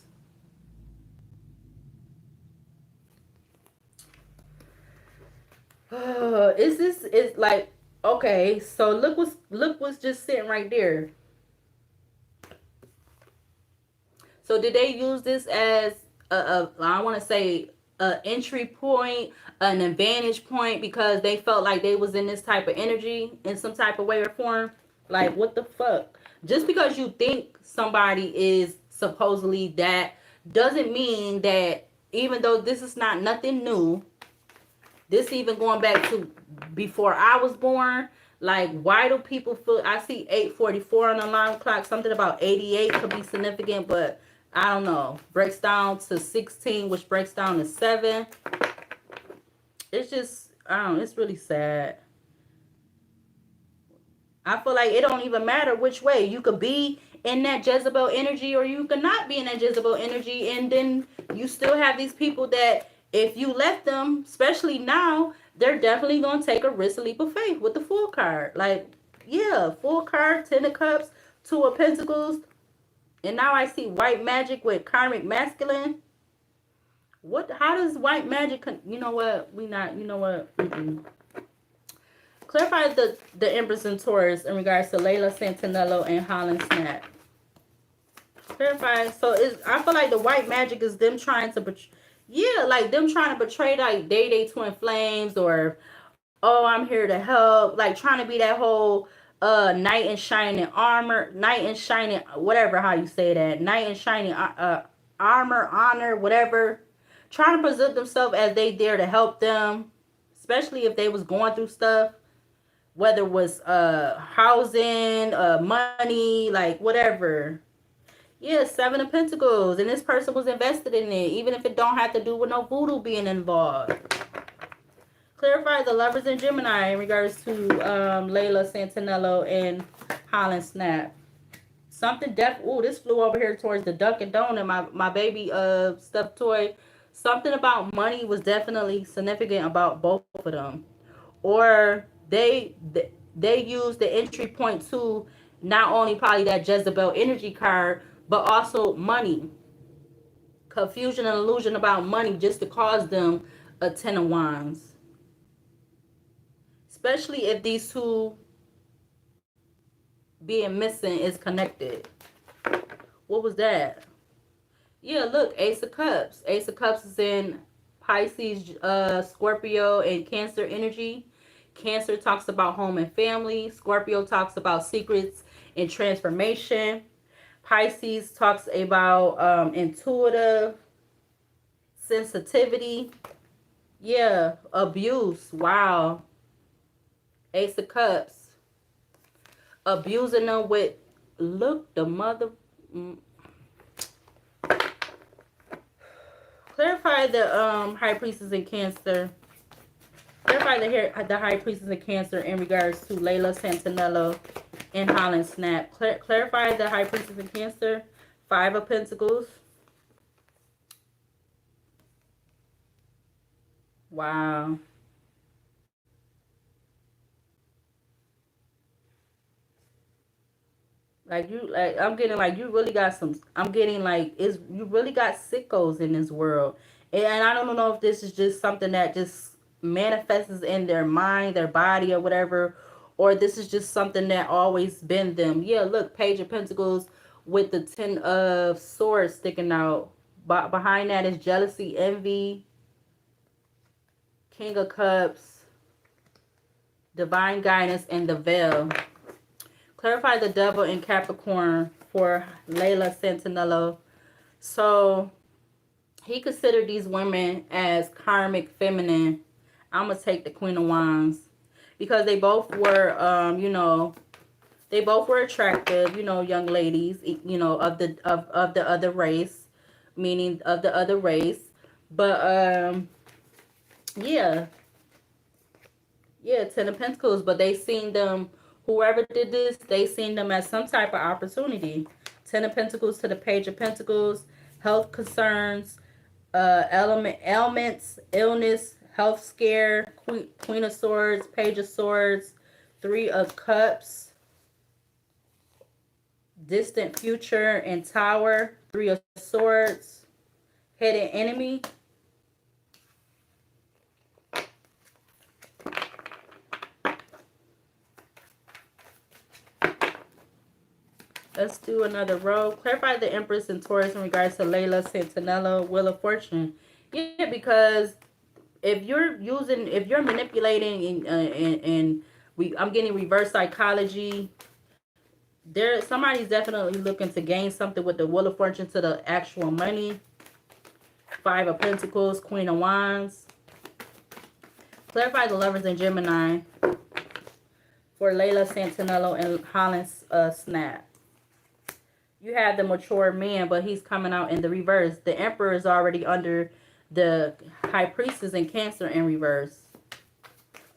Is like, okay, so look what's just sitting right there. So did they use this as I want to say a entry point, an advantage point, because they felt like they was in this type of energy in some type of way or form? Like, what the fuck? Just because you think somebody is supposedly that doesn't mean that, even though this is not nothing new, this even going back to before I was born. Like, why do people feel? I see 8:44 on the alarm clock. Something about 88 could be significant, but I don't know. Breaks down to 16, which breaks down to 7. It's just, I don't know. It's really sad. I feel like it don't even matter which way. You could be in that Jezebel energy or you could not be in that Jezebel energy. And then you still have these people that if you let them, especially now, they're definitely going to take a risk, a leap of faith with the Fool card. Like, yeah, Fool card, 10 of Cups, 2 of Pentacles. And now I see white magic with karmic masculine. What? How does white magic? You know what? We not. You know what? Clarify the Empress and Taurus in regards to Layla Santanello and HOLLYNN SNAPP. Clarify. So I feel like the white magic is them trying to, yeah, like them trying to portray like they twin flames, or oh, I'm here to help, like trying to be that whole knight in shining armor, knight in shining, whatever how you say that, knight in shining armor, honor, whatever, trying to present themselves as they there to help them, especially if they was going through stuff, whether it was housing, money, like whatever. Yeah, 7 of Pentacles, and this person was invested in it, even if it don't have to do with no voodoo being involved. Clarify the Lovers in Gemini in regards to Layla Santanello and HOLLYNN SNAPP. Something ooh, this flew over here towards the Dunkin' Donut, my baby stuffed toy. Something about money was definitely significant about both of them. Or they used the entry point to not only probably that Jezebel energy card, but also money. Confusion and illusion about money just to cause them a 10 of Wands. Especially if these two being missing is connected. What was that? Yeah, look, Ace of Cups. Ace of Cups is in Pisces, Scorpio, and Cancer energy. Cancer talks about home and family. Scorpio talks about secrets and transformation. Pisces talks about intuitive, sensitivity. Yeah, abuse. Wow. Ace of Cups. Abusing them with, look, the mother. Clarify the High Priestess in Cancer. Clarify the High Priestess in Cancer in regards to Layla Santanello and HOLLYNN SNAPP. Clarify the High Priestess in Cancer. 5 of Pentacles. Wow. Like you, like I'm getting like you really got some. I'm getting like is you really got sickos in this world, and I don't know if this is just something that just manifests in their mind, their body, or whatever, or this is just something that always been them. Yeah, look, Page of Pentacles with the Ten of Swords sticking out. But behind that is jealousy, envy, King of Cups, divine guidance, and the veil. Clarify the devil in Capricorn for Layla Santanello. So he considered these women as karmic feminine. I'm going to take the Queen of Wands. Because they both were, you know, they both were attractive, you know, young ladies, you know, of the other race. Meaning of the other race. But, yeah. Yeah, Ten of Pentacles. But they seen them, whoever did this, they seen them as some type of opportunity. Ten of Pentacles to the Page of Pentacles. Health concerns, ailments, illness, health scare, Queen of Swords, Page of Swords, Three of Cups, distant future and Tower, Three of Swords, hidden enemy. Let's do another row. Clarify the Empress and Taurus in regards to Layla Santanello, Wheel of Fortune. Yeah, because if you're manipulating I'm getting reverse psychology. Somebody's definitely looking to gain something with the Wheel of Fortune to the actual money. Five of Pentacles, Queen of Wands. Clarify the Lovers in Gemini for Layla Santanello and HOLLYNN's SNAPP. You have the mature man, but he's coming out in the reverse. The Emperor is already under the High Priestess in Cancer in reverse.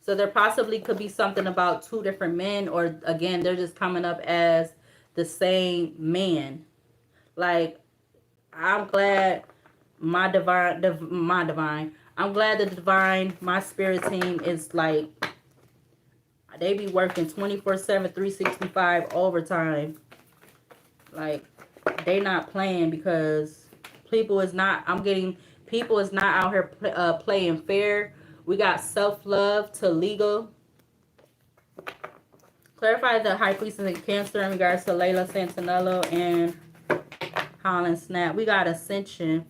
So there possibly could be something about two different men, or again, they're just coming up as the same man. Like, I'm glad my spirit team is like, they be working 24/7, 365 overtime. Like, they not playing, because people is not out here playing fair. We got self-love to legal. Clarify the High Priestess in Cancer in regards to Layla Santanello and HOLLYNN SNAPP. We got Ascension.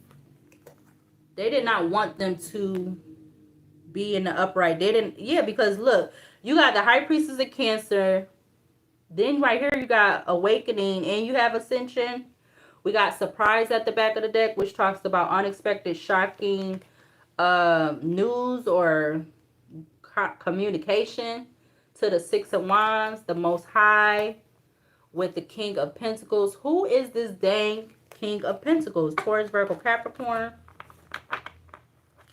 They did not want them to be in the upright. They didn't. Yeah, because look, you got the High Priestess in Cancer. Then right here you got Awakening, and you have Ascension. We got Surprise at the back of the deck, which talks about unexpected, shocking news or communication. To the Six of Wands, the Most High, with the King of Pentacles. Who is this dang King of Pentacles? Taurus, Virgo, Capricorn?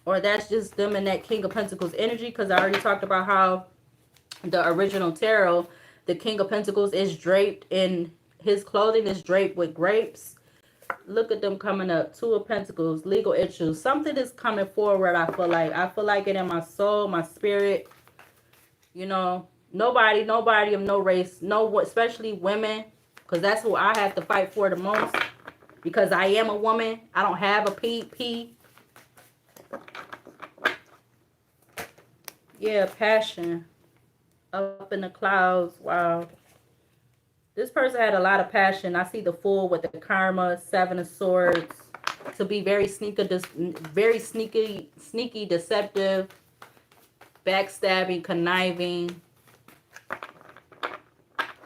Or that's just them in that King of Pentacles energy, because I already talked about how the original tarot, the King of Pentacles is draped in, his clothing is draped with grapes. Look at them coming up. Two of Pentacles, legal issues. Something is coming forward, I feel like. I feel like it in my soul, my spirit. You know, nobody of no race, no, especially women, because that's who I have to fight for the most. Because I am a woman. I don't have a PP. Yeah, passion. Up in the clouds. Wow. This person had a lot of passion. I see the Fool with the Karma, Seven of Swords. To be very sneaky, deceptive, backstabbing, conniving,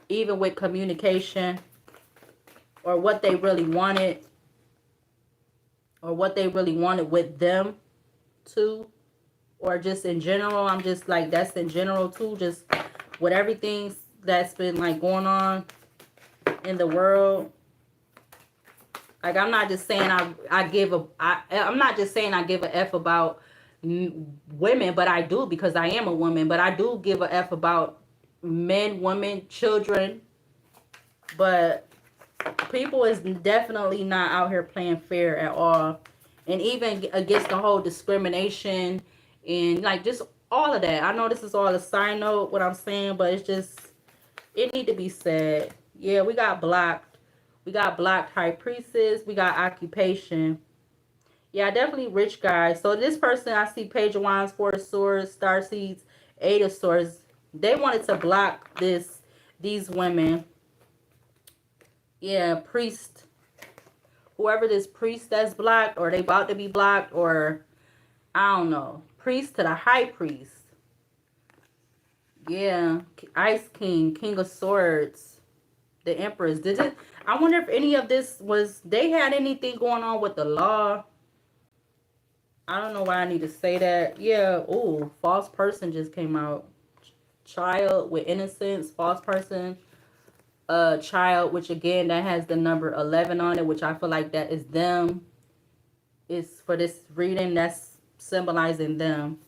even with communication, or what they really wanted, with them too. Or just in general. I'm just like, that's in general too, just with everything that's been like going on in the world. Like, I'm not just saying I'm not just saying I give a F about women, but I do, because I am a woman. But I do give a F about men, women, children. But people is definitely not out here playing fair at all. And even against the whole discrimination and like just all of that. I know this is all a side note, what I'm saying, but it's just, it need to be said. Yeah, we got blocked. We got blocked high priestess. We got occupation. Yeah, definitely rich guy. So this person, I see Page of Wands, Four of Swords, Star Seeds, Eight of Swords. They wanted to block these women. Yeah, priest. Whoever this priest that's blocked, or they about to be blocked, or I don't know. Priest to the high priest. Yeah, Ice King, King of Swords, the Empress. Did it? I wonder if any of this was, they had anything going on with the law. I don't know why I need to say that. Yeah, ooh, false person just came out. Child with innocence, false person, child, which again, that has the number 11 on it, which I feel like that is them. It's for this reading, that's symbolizing them.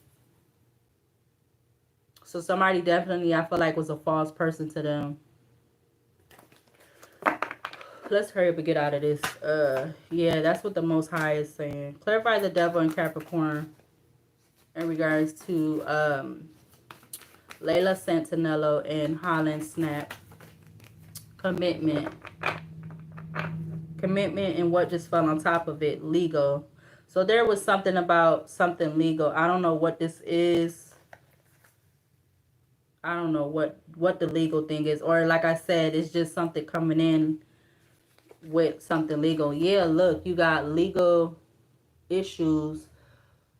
So somebody definitely, I feel like, was a false person to them. Let's hurry up and get out of this. Yeah, that's what the Most High is saying. Clarify the devil in Capricorn in regards to LAYLA, SANTANELLO, and HOLLYNN, SNAPP. Commitment. Commitment and what just fell on top of it. Legal. So there was something about something legal. I don't know what this is. I don't know what the legal thing is. Or like I said, it's just something coming in with something legal. Yeah, look, you got legal issues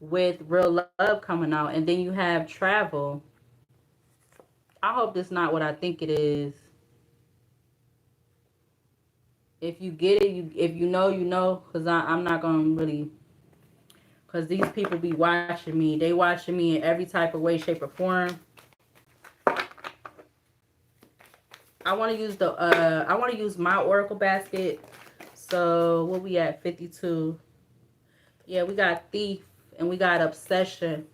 with real love coming out. And then you have travel. I hope this not what I think it is. If you get it, if you know, you know. Because I'm not going to really... Because these people be watching me. They watching me in every type of way, shape, or form. I want to use my Oracle basket. So, what we at? 52. Yeah, we got Thief and we got Obsession.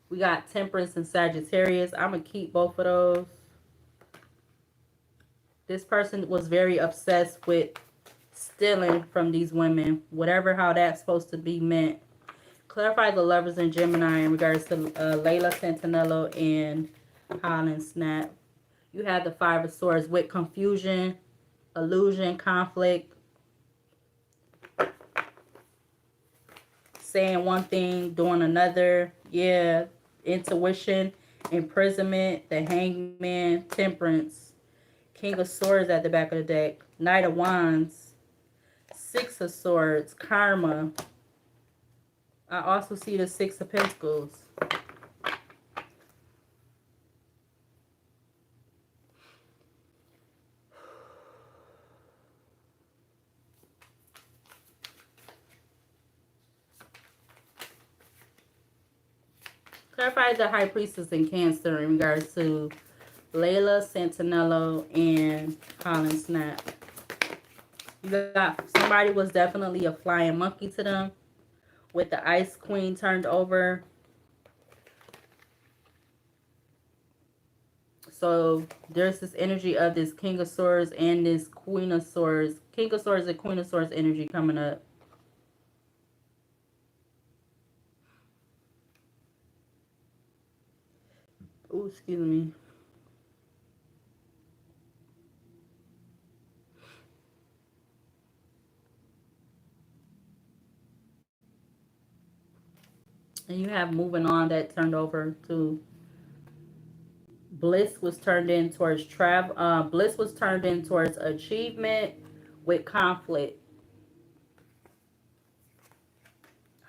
We got Temperance and Sagittarius. I'm going to keep both of those. This person was very obsessed with stealing from these women. Whatever how that's supposed to be meant. Clarify the Lovers in Gemini in regards to LAYLA, SANTANELLO, and HOLLYNN, SNAPP. You have the Five of Swords with confusion, illusion, conflict, saying one thing, doing another. Yeah, intuition, imprisonment, the Hangman, Temperance, King of Swords at the back of the deck, Knight of Wands, Six of Swords, Karma. I also see the Six of Pentacles. Clarify the High Priestess in Cancer in regards to LAYLA, SANTANELLO, and HOLLYNN, SNAPP. You got somebody was definitely a flying monkey to them with the Ice Queen turned over. So there's this energy of this King of Swords and this Queen of Swords. King of Swords and Queen of Swords energy coming up. Oh, excuse me. And you have moving on that turned over to Bliss was turned in towards travel. Bliss was turned in towards achievement with conflict.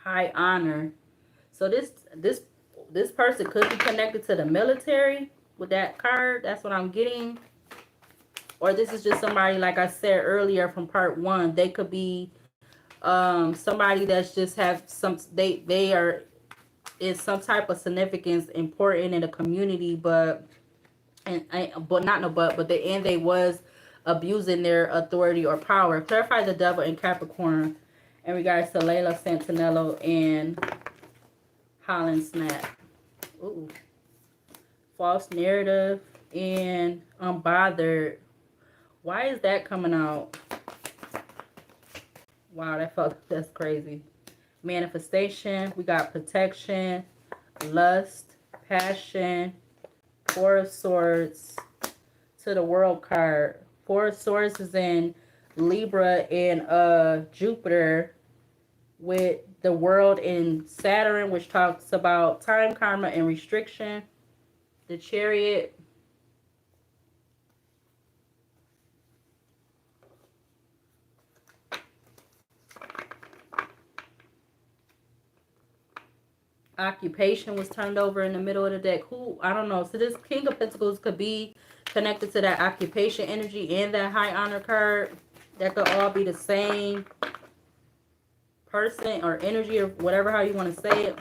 High honor. So this person could be connected to the military with that card. That's what I'm getting. Or this is just somebody, like I said earlier from part 1. They could be somebody that's just have some, they are is some type of significance, important in the community, but not no but they was abusing their authority or power. Clarify the devil in Capricorn in regards to LAYLA, SANTANELLO, and HOLLYNN, SNAPP. Ooh. False narrative and unbothered. Why is that coming out? Wow, that's crazy. Manifestation. We got protection, lust, passion, Four of Swords, to the World card. Poor source is in Libra and Jupiter with the world in Saturn, which talks about time, karma, and restriction. The Chariot. Occupation was turned over in the middle of the deck. Who? I don't know. So this King of Pentacles could be connected to that occupation energy and that high honor card. That could all be the same person or energy or whatever, how you want to say it.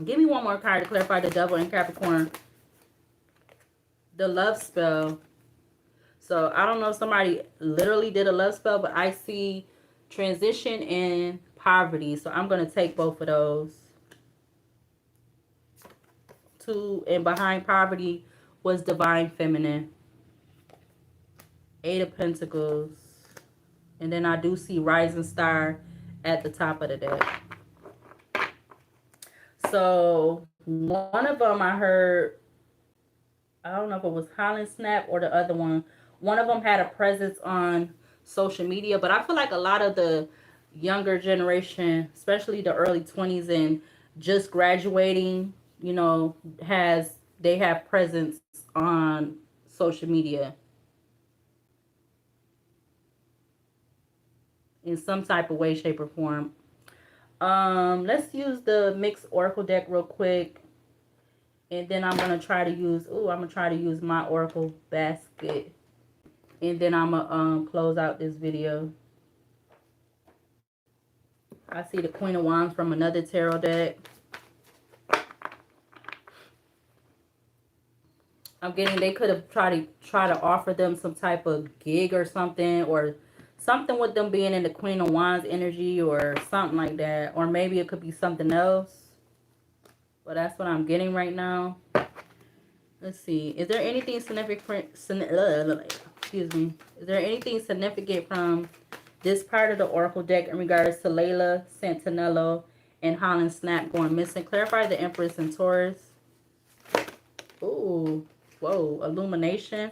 Give me one more card to clarify the Devil in Capricorn. The love spell. So I don't know if somebody literally did a love spell, but I see transition and poverty. So I'm going to take both of those. Two, and behind poverty was divine feminine. 8 of Pentacles. And then I do see rising star at the top of the deck. So one of them I heard, I don't know if it was HOLLYNN SNAPP or the other one. One of them had a presence on social media, but I feel like a lot of the younger generation, especially the early 20s and just graduating, you know, they have presence on social media in some type of way, shape, or form. Let's use the mixed oracle deck real quick. And then I'm going to try to use my oracle basket. And then I'm going to close out this video. I see the Queen of Wands from another tarot deck. I'm getting they could have tried to offer them some type of gig or something, or something with them being in the Queen of Wands energy or something like that. Or maybe it could be something else. But that's what I'm getting right now. Let's see. Is there anything significant? Excuse me. Is there anything significant from this part of the oracle deck in regards to LAYLA, SANTANELLO, and HOLLYNN SNAPP going missing? Clarify the Empress and Taurus. Ooh. Whoa. Illumination.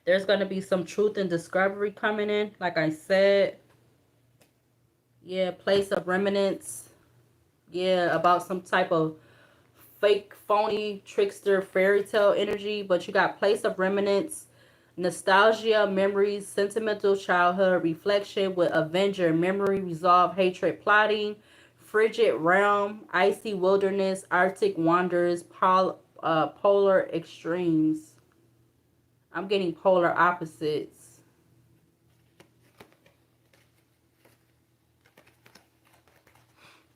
There's going to be some truth and discovery coming in. Like I said. Yeah. Place of remnants. Yeah. About some type of fake, phony, trickster, fairy tale energy. But you got place of remnants. Nostalgia, memories, sentimental childhood, reflection with Avenger, memory, resolve, hatred, plotting, frigid realm, icy wilderness, Arctic wonders, polar extremes. I'm getting polar opposites.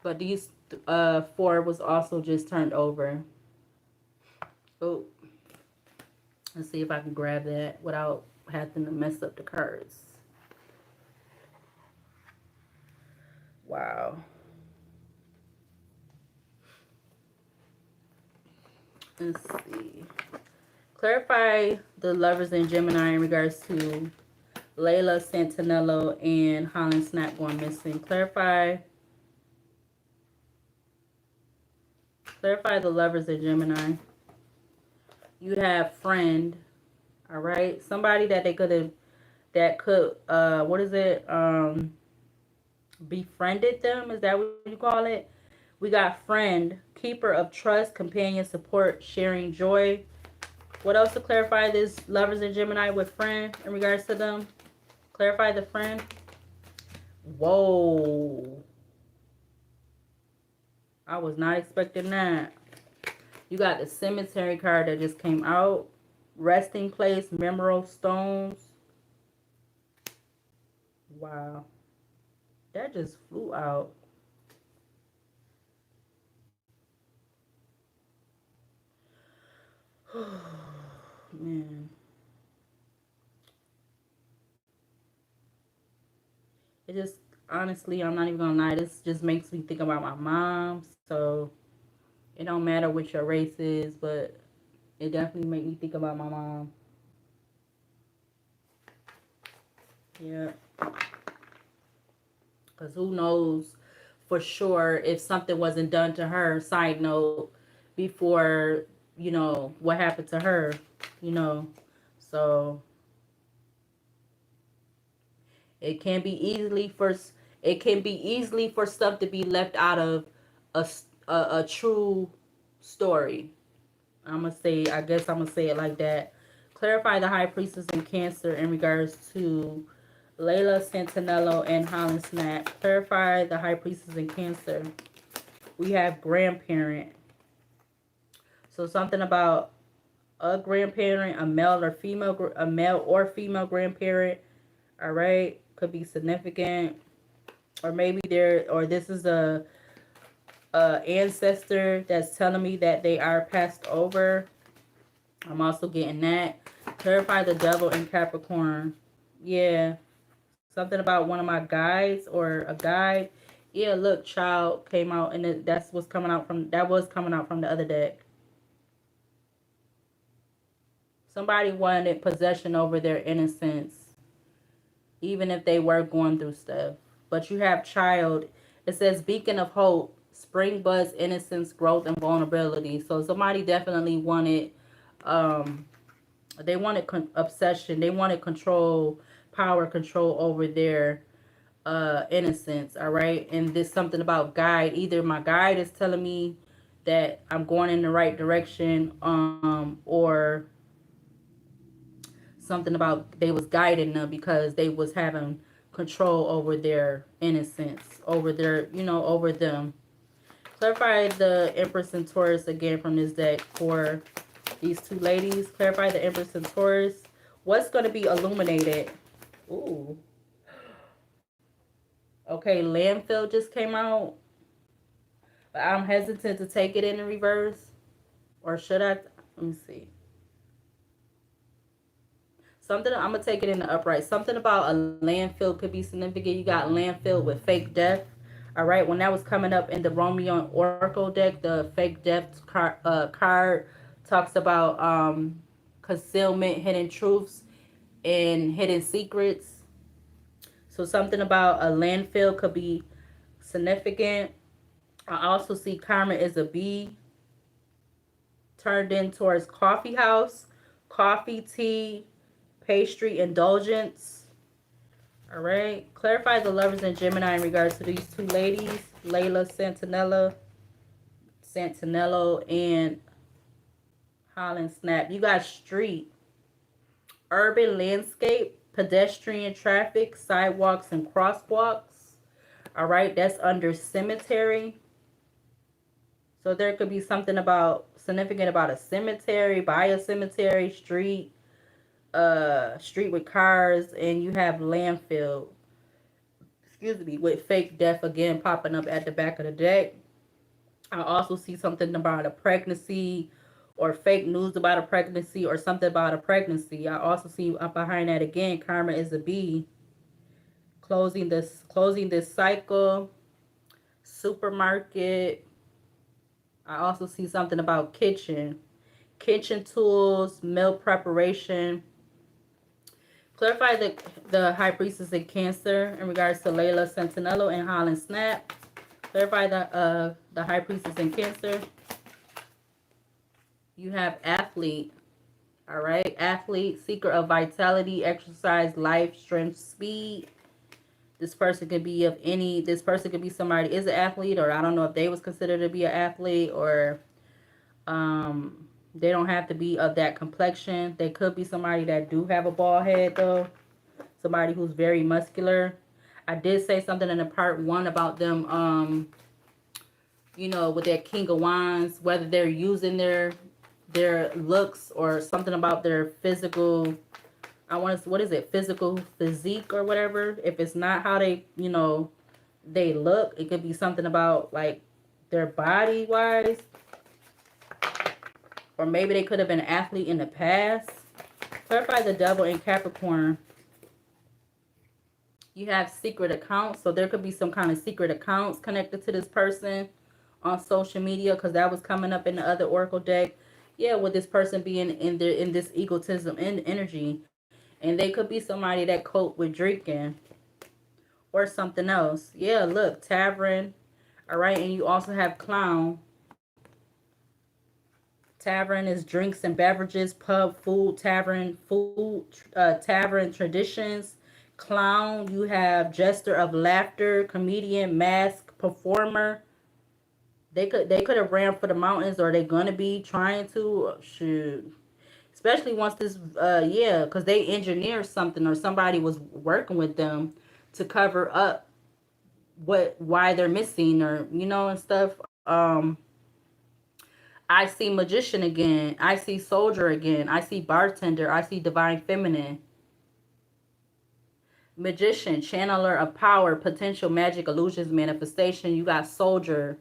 But these 4 was also just turned over. Oh. Let's see if I can grab that without having to mess up the cards. Wow. Let's see. Clarify the Lovers in Gemini in regards to LAYLA, SANTANELLO, and HOLLYNN SNAPP going missing. Clarify the Lovers in Gemini. You have friend. All right. Somebody that they could what is it? Befriended them. Is that what you call it? We got friend, keeper of trust, companion, support, sharing joy. What else to clarify this Lovers in Gemini with friend in regards to them? Clarify the friend. Whoa. I was not expecting that. You got the cemetery card that just came out. Resting place, memorial stones. Wow. That just flew out. Man. It just, honestly, I'm not even gonna lie, this just makes me think about my mom. So it don't matter what your race is, but it definitely makes me think about my mom. Yeah. Because who knows for sure if something wasn't done to her, side note, before, you know, what happened to her, you know. So it can be easily for stuff to be left out of a true story. I guess I'm gonna say it like that. Clarify the high priestess in Cancer in regards to Layla, Santanello, and HOLLYNN SNAPP. Clarify the high priestess in Cancer. We have grandparent. So something about a grandparent, a male or female grandparent. All right, could be significant, or maybe this is a ancestor that's telling me that they are passed over. I'm also getting that. Clarify the devil in Capricorn. Yeah, something about one of my guides or a guide. Yeah, look, child came out, and that was coming out from the other deck. Somebody wanted possession over their innocence, even if they were going through stuff. But you have child. It says beacon of hope, spring buds, innocence, growth, and vulnerability. So somebody definitely wanted, they wanted obsession. They wanted power control over their innocence. All right. And this something about guide. Either my guide is telling me that I'm going in the right direction, or something about they was guiding them because they was having control over their innocence, over their, over them. Clarify the Empress and Taurus again from this deck for these two ladies. Clarify the Empress and Taurus. What's going to be illuminated? Ooh. Okay, landfill just came out. But I'm hesitant to take it in the reverse. Or should I? Let me see. Something, I'm going to take it in the upright. Something about a landfill could be significant. You got landfill with fake death. All right. When that was coming up in the Romeo and Oracle deck, the fake death card talks about concealment, hidden truths, and hidden secrets. So something about a landfill could be significant. I also see karma is a bee turned in towards coffee house, coffee, tea, pastry, indulgence. All right. Clarify the lovers in Gemini in regards to these two ladies, LAYLA, Santanello, and HOLLYNN SNAPP. You got street, urban landscape, pedestrian traffic, sidewalks, and crosswalks. All right. That's under cemetery. So there could be something significant about a cemetery, by a cemetery, street with cars, and you have landfill, with fake death again popping up at the back of the deck. I also see something about a pregnancy, or fake news about a pregnancy, or something about a pregnancy. I also see up behind that again, karma is a bee. Closing this cycle, supermarket. I also see something about kitchen tools, meal preparation. Clarify the high priestess in Cancer in regards to LAYLA, Santanello, and HOLLYNN SNAPP. Clarify the high priestess in Cancer. You have athlete. All right, athlete, seeker of vitality, exercise, life, strength, speed. This person could be somebody is an athlete, or I don't know if they was considered to be an athlete, or they don't have to be of that complexion. They could be somebody that do have a bald head though. Somebody who's very muscular. I did say something in the part 1 about them, with their King of Wands, whether they're using their looks or something about their physical, physical physique or whatever. If it's not how they, they look, it could be something about like their body wise. Or maybe they could have been an athlete in the past. Clarify the devil in Capricorn. You have secret accounts. So there could be some kind of secret accounts connected to this person on social media, because that was coming up in the other Oracle deck. Yeah, with this person being in this egotism and energy. And they could be somebody that cope with drinking or something else. Yeah, look, tavern. All right, and you also have clown. Tavern is drinks and beverages, pub, food, tavern traditions. Clown, you have jester of laughter, comedian, mask, performer. They could have ran for the mountains, or they gonna be trying to. Shoot. Especially once this, yeah, because they engineered something, or somebody was working with them to cover up why they're missing, or and stuff. I see magician again. I see soldier again. I see bartender. I see divine feminine. Magician, channeler of power, potential magic, illusions, manifestation. You got soldier.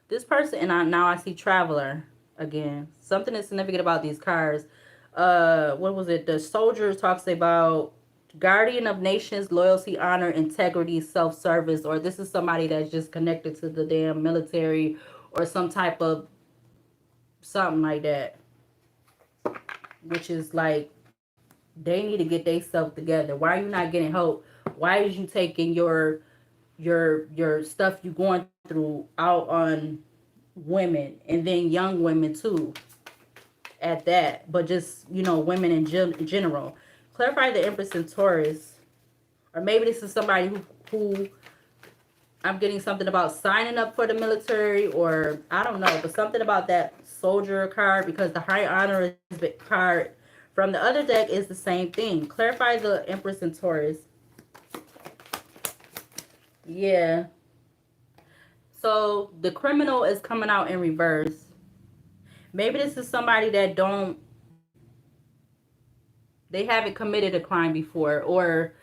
This person, and now I see traveler again. Something is significant about these cards. What was it? The soldier talks about guardian of nations, loyalty, honor, integrity, self-service, or this is somebody that's just connected to the damn military or some type of something like that, which is like they need to get themselves together. Why are you not getting help? Why is you taking your stuff you going through out on women, and then young women too at that, but just women in general. Clarify the Empress and Taurus, or maybe this is somebody who I'm getting something about signing up for the military, or I don't know, but something about that soldier card, because the high honor card from the other deck is the same thing. Clarify the Empress and Taurus. Yeah. So the criminal is coming out in reverse. Maybe this is somebody that they haven't committed a crime before, or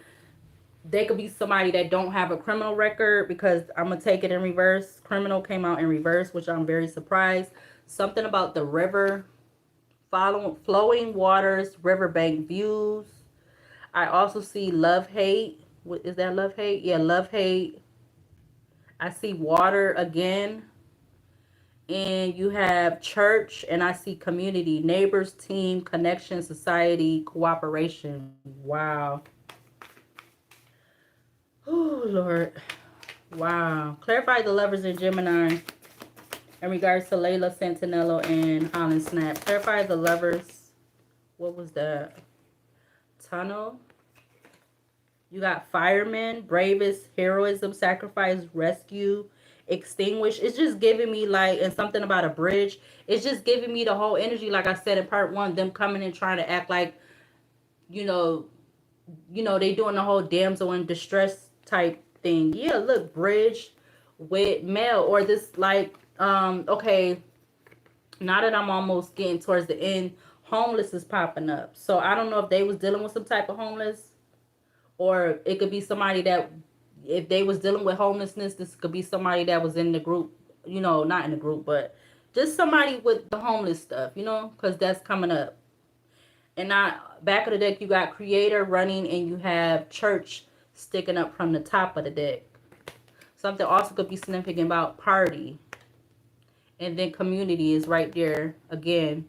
they could be somebody that don't have a criminal record, because I'm going to take it in reverse. Criminal came out in reverse, which I'm very surprised. Something about the river, flowing waters, riverbank views. I also see love, hate. What is that, love, hate? Yeah, love, hate. I see water again. And you have church, and I see community, neighbors, team, connection, society, cooperation. Wow. Oh, Lord. Wow. Clarify the lovers in Gemini in regards to LAYLA, SANTANELLO, and HOLLYNN SNAPP. Clarify the lovers. What was that? Tunnel. You got firemen, bravest, heroism, sacrifice, rescue, extinguish. It's just giving me like, and something about a bridge. It's just giving me the whole energy, like I said in part one, them coming and trying to act like, you know, they doing the whole damsel in distress type thing. Yeah, look, bridge with male, or this like, okay, now that I'm almost getting towards the end, homeless is popping up. So I don't know if they was dealing with some type of homeless, or it could be somebody that, if they was dealing with homelessness, this could be somebody that was in the group, not in the group, but just somebody with the homeless stuff, because that's coming up. And now, back of the deck, you got creator running, and you have church sticking up from the top of the deck. Something also could be significant about party. And then community is right there again.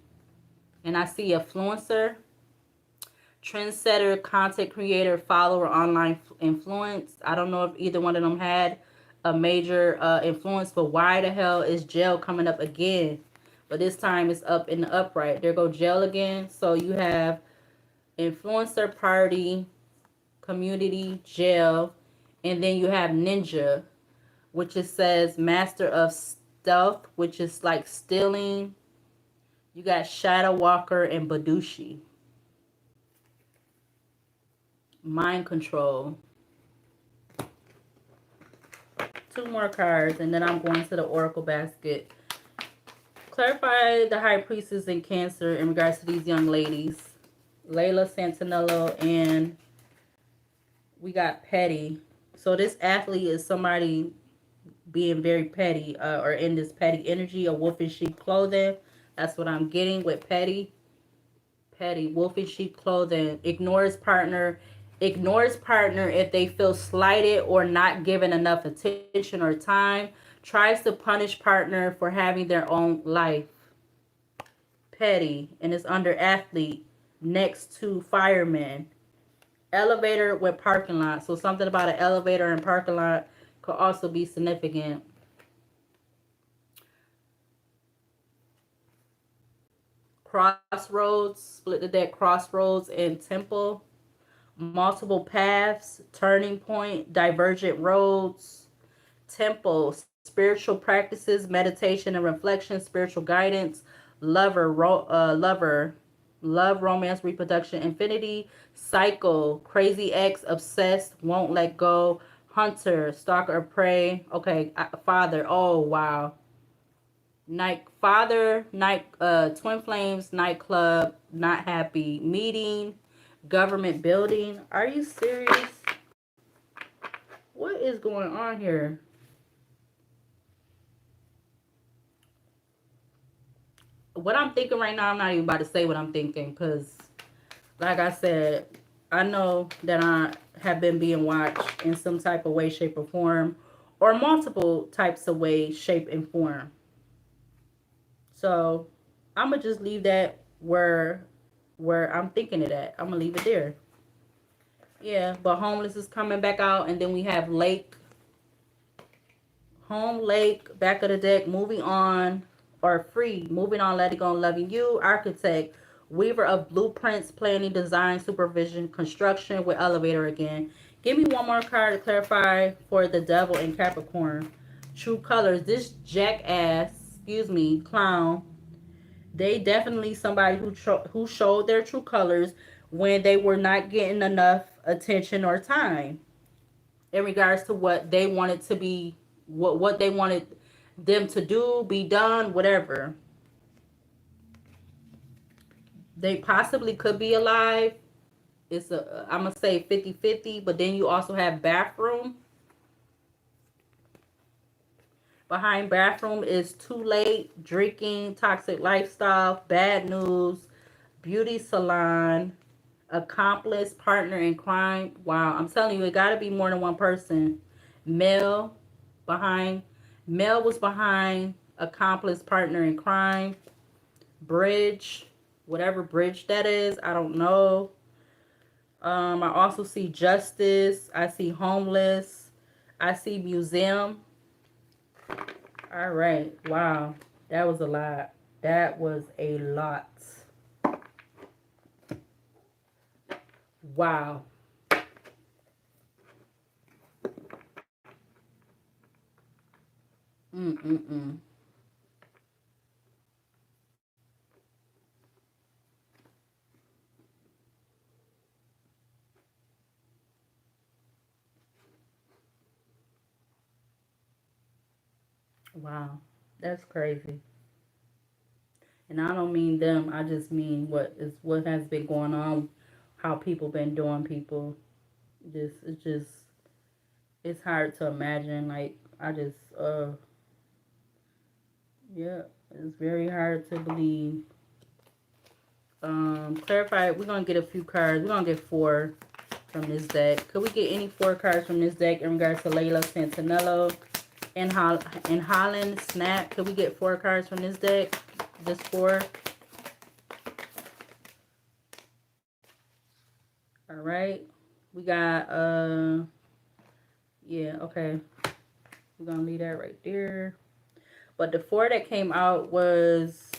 And I see influencer, trendsetter, content creator, follower, online influence. I don't know if either one of them had a major influence, but why the hell is jail coming up again? But this time it's up in the upright. There go jail again. So you have influencer, party, community, jail, and then you have ninja, which it says master of stealth, which is like stealing. You got shadow walker and badushi. Mind control. Two more cards, and then I'm going to the oracle basket. Clarify the high priestess in Cancer in regards to these young ladies. LAYLA, SANTANELLO, and we got petty. So this athlete is somebody being very petty, or in this petty energy, a wolf in sheep clothing. That's what I'm getting with petty. Petty, wolf in sheep clothing. Ignores partner if they feel slighted or not given enough attention or time. Tries to punish partner for having their own life. Petty, and it's under athlete next to fireman. Elevator with parking lot. So something about an elevator and parking lot could also be significant. Crossroads, split the deck, crossroads and temple. Multiple paths, turning point, divergent roads. Temple, spiritual practices, meditation and reflection, spiritual guidance. Lover, love, romance, reproduction, infinity. Cycle, crazy ex, obsessed, won't let go. Hunter, stalker of prey. Okay, father. Oh wow. Night father, night twin flames, nightclub, not happy, meeting, government building. Are you serious? What is going on here? What I'm thinking right now, I'm not even about to say what I'm thinking because, like I said, I know that I have been being watched in some type of way, shape, or form, or multiple types of way, shape, and form. So I'm gonna just leave that where I'm thinking it at. I'm gonna leave it there. Yeah, but homeless is coming back out, and then we have lake, home, lake, back of the deck, moving on, or free, moving on, letting go, loving you, architect, weaver of blueprints, planning, design, supervision, construction with elevator again. Give me one more card to clarify for the devil in Capricorn. True colors. This jackass, excuse me, clown. They definitely somebody who showed their true colors when they were not getting enough attention or time in regards to what they wanted to be, what they wanted them to do, be done, whatever. They possibly could be alive. It's a, I'm gonna say 50-50, but then you also have bathroom. Behind bathroom is too late, drinking, toxic lifestyle, bad news, beauty salon, accomplice, partner in crime. Wow, I'm telling you, it got to be more than one person. Male behind, Male was behind accomplice, partner in crime, bridge, whatever bridge that is, I don't know. I also see justice. I see homeless. I see museum. All right. Wow. That was a lot. That was a lot. Wow. Mm-mm-mm. Wow. That's crazy. And I don't mean them. I just mean what has been going on, how people been doing people. Just it's hard to imagine. Like I just yeah, it's very hard to believe. Clarify. We're gonna get a few cards. We're gonna get four from this deck. Could we get any four cards from this deck in regards to Layla, Santanello, and HOLLYNN, SNAPP? Could we get four cards from this deck? Just four. All right. We got yeah, okay. We're gonna leave that right there. But the four that came out was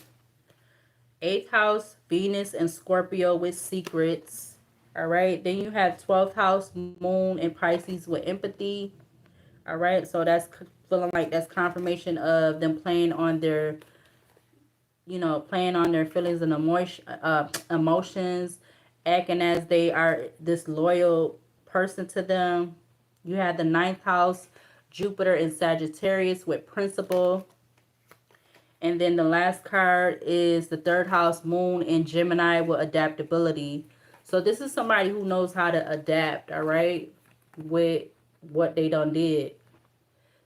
8th house, Venus and Scorpio with secrets. All right. Then you have 12th house, Moon and Pisces with empathy. All right. So that's feeling like that's confirmation of them playing on their, playing on their feelings and emotions, acting as they are this loyal person to them. You have the 9th house, Jupiter and Sagittarius with principle. And then the last card is the 3rd house, Moon and Gemini with adaptability. So this is somebody who knows how to adapt, all right, with what they done did.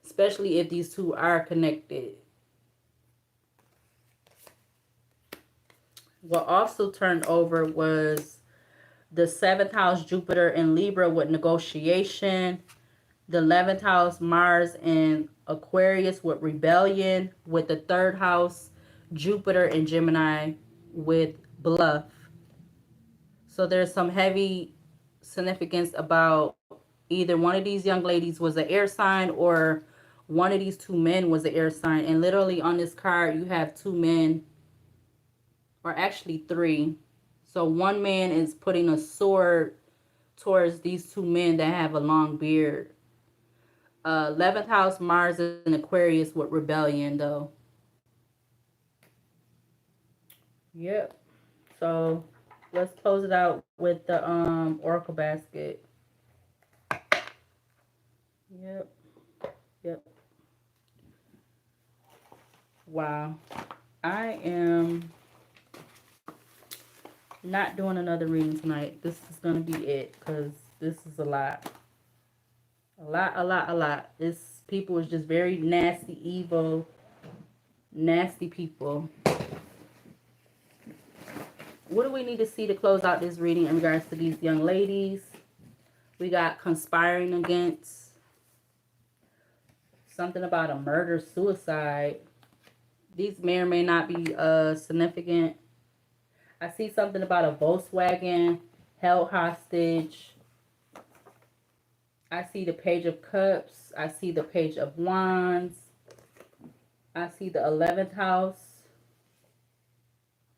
Especially if these two are connected. What also turned over was the 7th house, Jupiter and Libra with negotiation. The 11th house, Mars and Aquarius with rebellion. With the 3rd house, Jupiter and Gemini with bluff. So there's some heavy significance about either one of these young ladies was an air sign or one of these two men was an air sign. And literally on this card, you have two men or actually 3. So one man is putting a sword towards these 2 men that have a long beard. 11th house, Mars in Aquarius with rebellion, though. Yep. So let's close it out with the Oracle basket. Yep. Yep. Wow. I am not doing another reading tonight. This is gonna be it because this is a lot. A lot, a lot, a lot. This people is just very nasty, evil, nasty people. What do we need to see to close out this reading in regards to these young ladies? We got conspiring against, something about a murder, suicide. These may or may not be significant. I see something about a Volkswagen held hostage. I see the Page of Cups. I see the Page of Wands. I see the 11th house,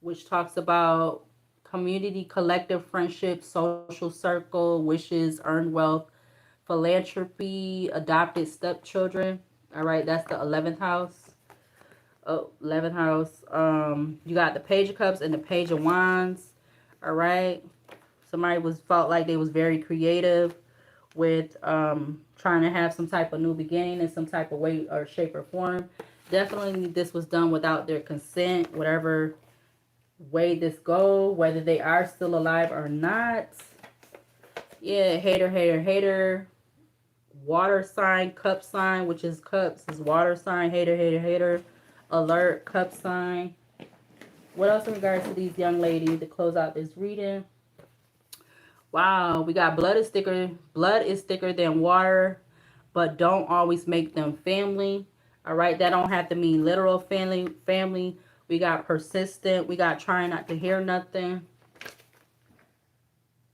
which talks about community, collective friendship, social circle, wishes, earned wealth, philanthropy, adopted stepchildren. All right, that's the 11th house. Oh, 11th house. You got the Page of Cups and the Page of Wands. All right. Somebody felt like they was very creative with trying to have some type of new beginning in some type of way or shape or form. Definitely this was done without their consent, whatever way this go, whether they are still alive or not. Yeah, hater, hater, hater. Water sign, cup sign, which is cups, is water sign, hater, hater, hater. Alert, cup sign. What else in regards to these young ladies to close out this reading? Wow, we got blood is thicker than water, but don't always make them family. All right, that don't have to mean literal family. We got persistent. We got trying not to hear nothing.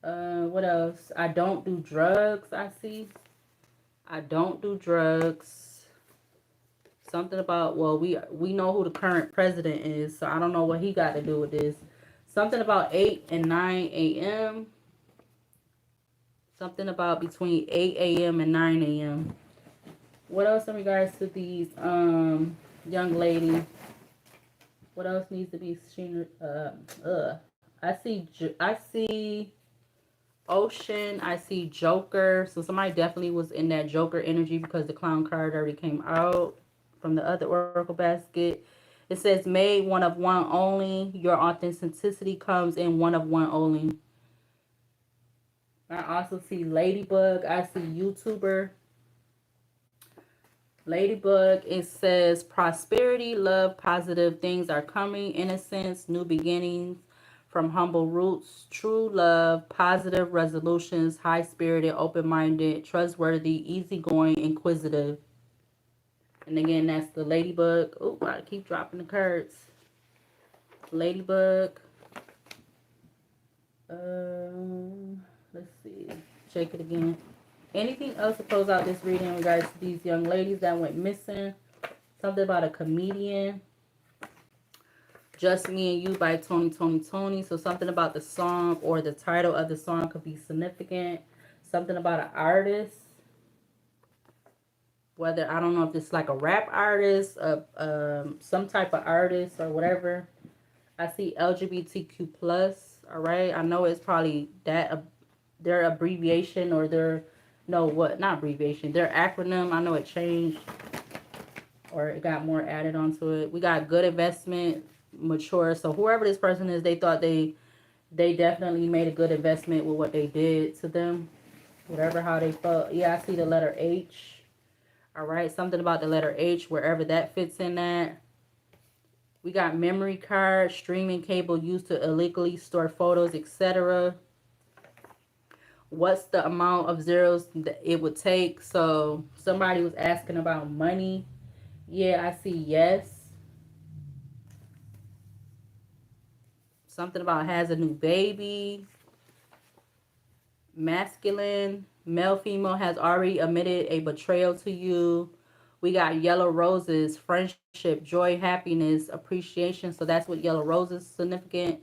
What else? I don't do drugs, I see. I don't do drugs. Something about, well, we know who the current president is, so I don't know what he got to do with this. Something about 8 and 9 a.m. Something about between 8 a.m. and 9 a.m. What else in regards to these young ladies? What else needs to be seen? I see Ocean. I see Joker. So somebody definitely was in that Joker energy because the clown card already came out from the other Oracle basket. It says made one of one only. Your authenticity comes in one of one only. I also see Ladybug. I see YouTuber. Ladybug, it says prosperity, love, positive things are coming, innocence, new beginnings from humble roots, true love, positive resolutions, high-spirited, open-minded, trustworthy, easygoing, inquisitive. And again, that's the Ladybug. Oh, I keep dropping the cards. Ladybug. Let's see. Check it again. Anything else to close out this reading in regards to these young ladies that went missing? Something about a comedian. Just Me and You by Tony. So something about the song or the title of the song could be significant. Something about an artist. Whether, I don't know if it's like a rap artist, some type of artist or whatever. I see LGBTQ+. All right. I know it's probably that their abbreviation or their, no, what, not abbreviation, their acronym. I know it changed or it got more added onto it. We got good investment, mature. So whoever this person is, they thought they definitely made a good investment with what they did to them. Whatever, how they felt. Yeah, I see the letter H. All right, something about the letter H, wherever that fits in that. We got memory card, streaming cable used to illegally store photos, etc. What's the amount of zeros that it would take? So somebody was asking about money. Yeah, I see yes. Something about has a new baby. Masculine, male, female has already admitted a betrayal to you. We got yellow roses, friendship, joy, happiness, appreciation. So that's what yellow roses significant.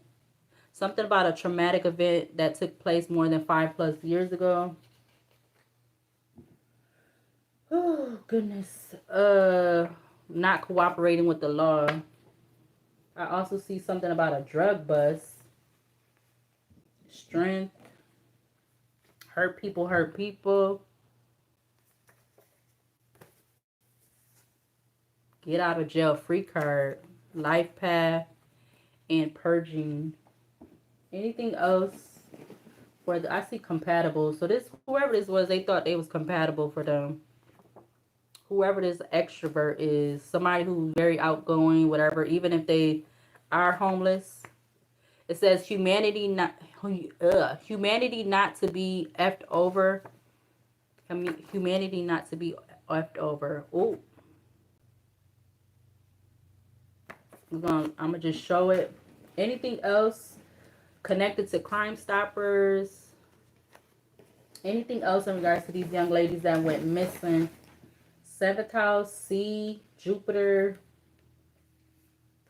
Something about a traumatic event that took place more than 5+ years ago. Oh, goodness. Not cooperating with the law. I also see something about a drug bust. Strength. Hurt people, hurt people. Get out of jail free card. Life path. And purging. Anything else? For the, I see compatible. So this, whoever this was, they thought they was compatible for them. Whoever this extrovert is, somebody who's very outgoing, whatever, even if they are homeless. It says humanity not to be effed over. Humanity not to be effed over. Oh, I'm gonna just show it. Anything else connected to Crime Stoppers? Anything else in regards to these young ladies that went missing? Seventh house, C, Jupiter,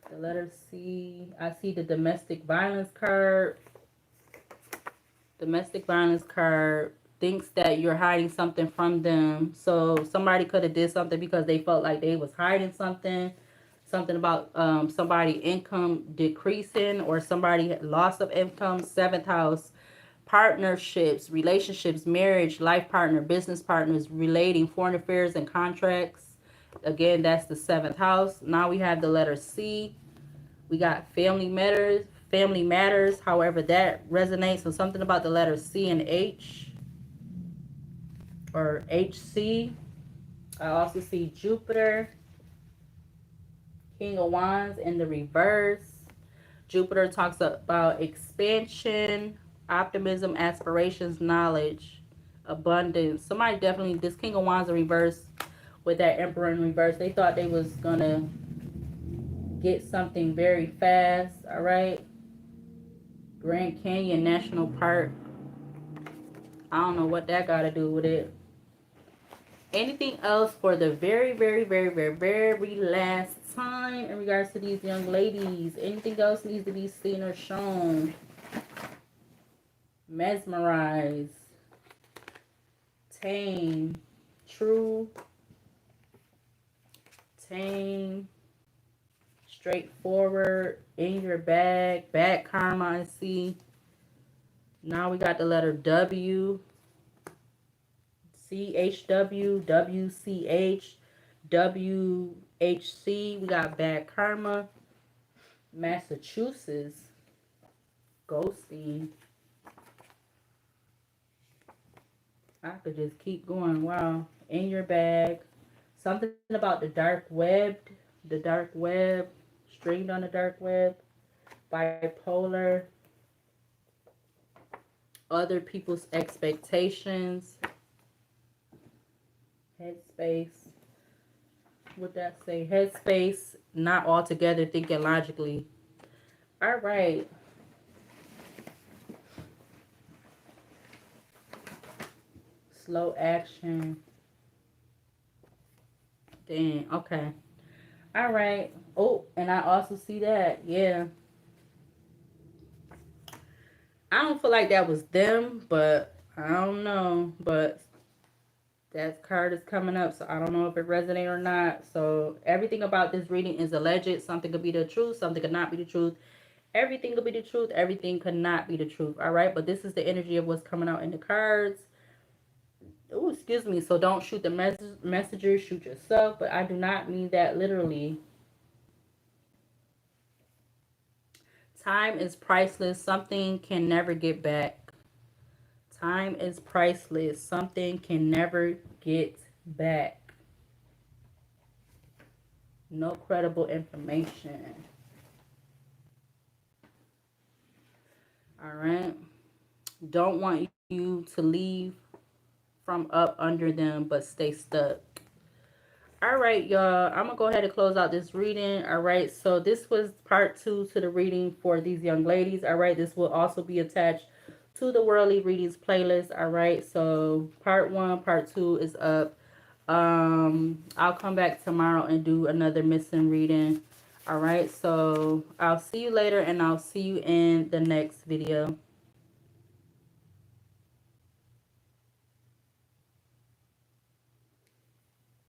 the letter C. I see the domestic violence card. Domestic violence card thinks that you're hiding something from them. So somebody could have did something because they felt like they was hiding something. Something about somebody income decreasing or somebody loss of income. Seventh house, partnerships, relationships, marriage, life partner, business partners, relating, foreign affairs and contracts. Again, that's the seventh house. Now we have the letter C. We got family matters. Family matters. However, that resonates with something about the letter C and H or HC. I also see Jupiter, King of Wands in the reverse. Jupiter talks about expansion, optimism, aspirations, knowledge, abundance. Somebody definitely, this King of Wands in reverse with that Emperor in reverse, they thought they was gonna get something very fast. All right. Grand Canyon National Park. I don't know what that got to do with it. Anything else for the very, very, very, very, very last time in regards to these young ladies? Anything else needs to be seen or shown? Mesmerize. Tame. True. Tame. Straightforward. In your bag. Bad karma, I see. Now we got the letter W. CHW, WCH, WHC. We got bad karma. Massachusetts. Ghosting. I could just keep going. Wow. In your bag. Something about the dark web. The dark web. Stringed on the dark web. Bipolar. Other people's expectations. Headspace. What that say? Headspace. Not all together, thinking logically. All right. Slow action. Dang. Okay. All right. Oh, and I also see that. Yeah. I don't feel like that was them, but I don't know. But that card is coming up, so I don't know if it resonates or not. So everything about this reading is alleged. Something could be the truth. Something could not be the truth. Everything could be the truth. Everything could not be the truth. All right, but this is the energy of what's coming out in the cards. Oh, excuse me. So don't shoot the messenger. Shoot yourself. But I do not mean that literally. Time is priceless. Something can never get back. Time is priceless. Something can never get back. No credible information. All right. Don't want you to leave from up under them, but stay stuck. All right, y'all. I'm going to go ahead and close out this reading. All right. So this was part 2 to the reading for these young ladies. All right. This will also be attached to the Worldly Readings playlist. All right. So part 1, part 2 is up. I'll come back tomorrow and do another missing reading. All right, so I'll see you later, and I'll see you in the next video.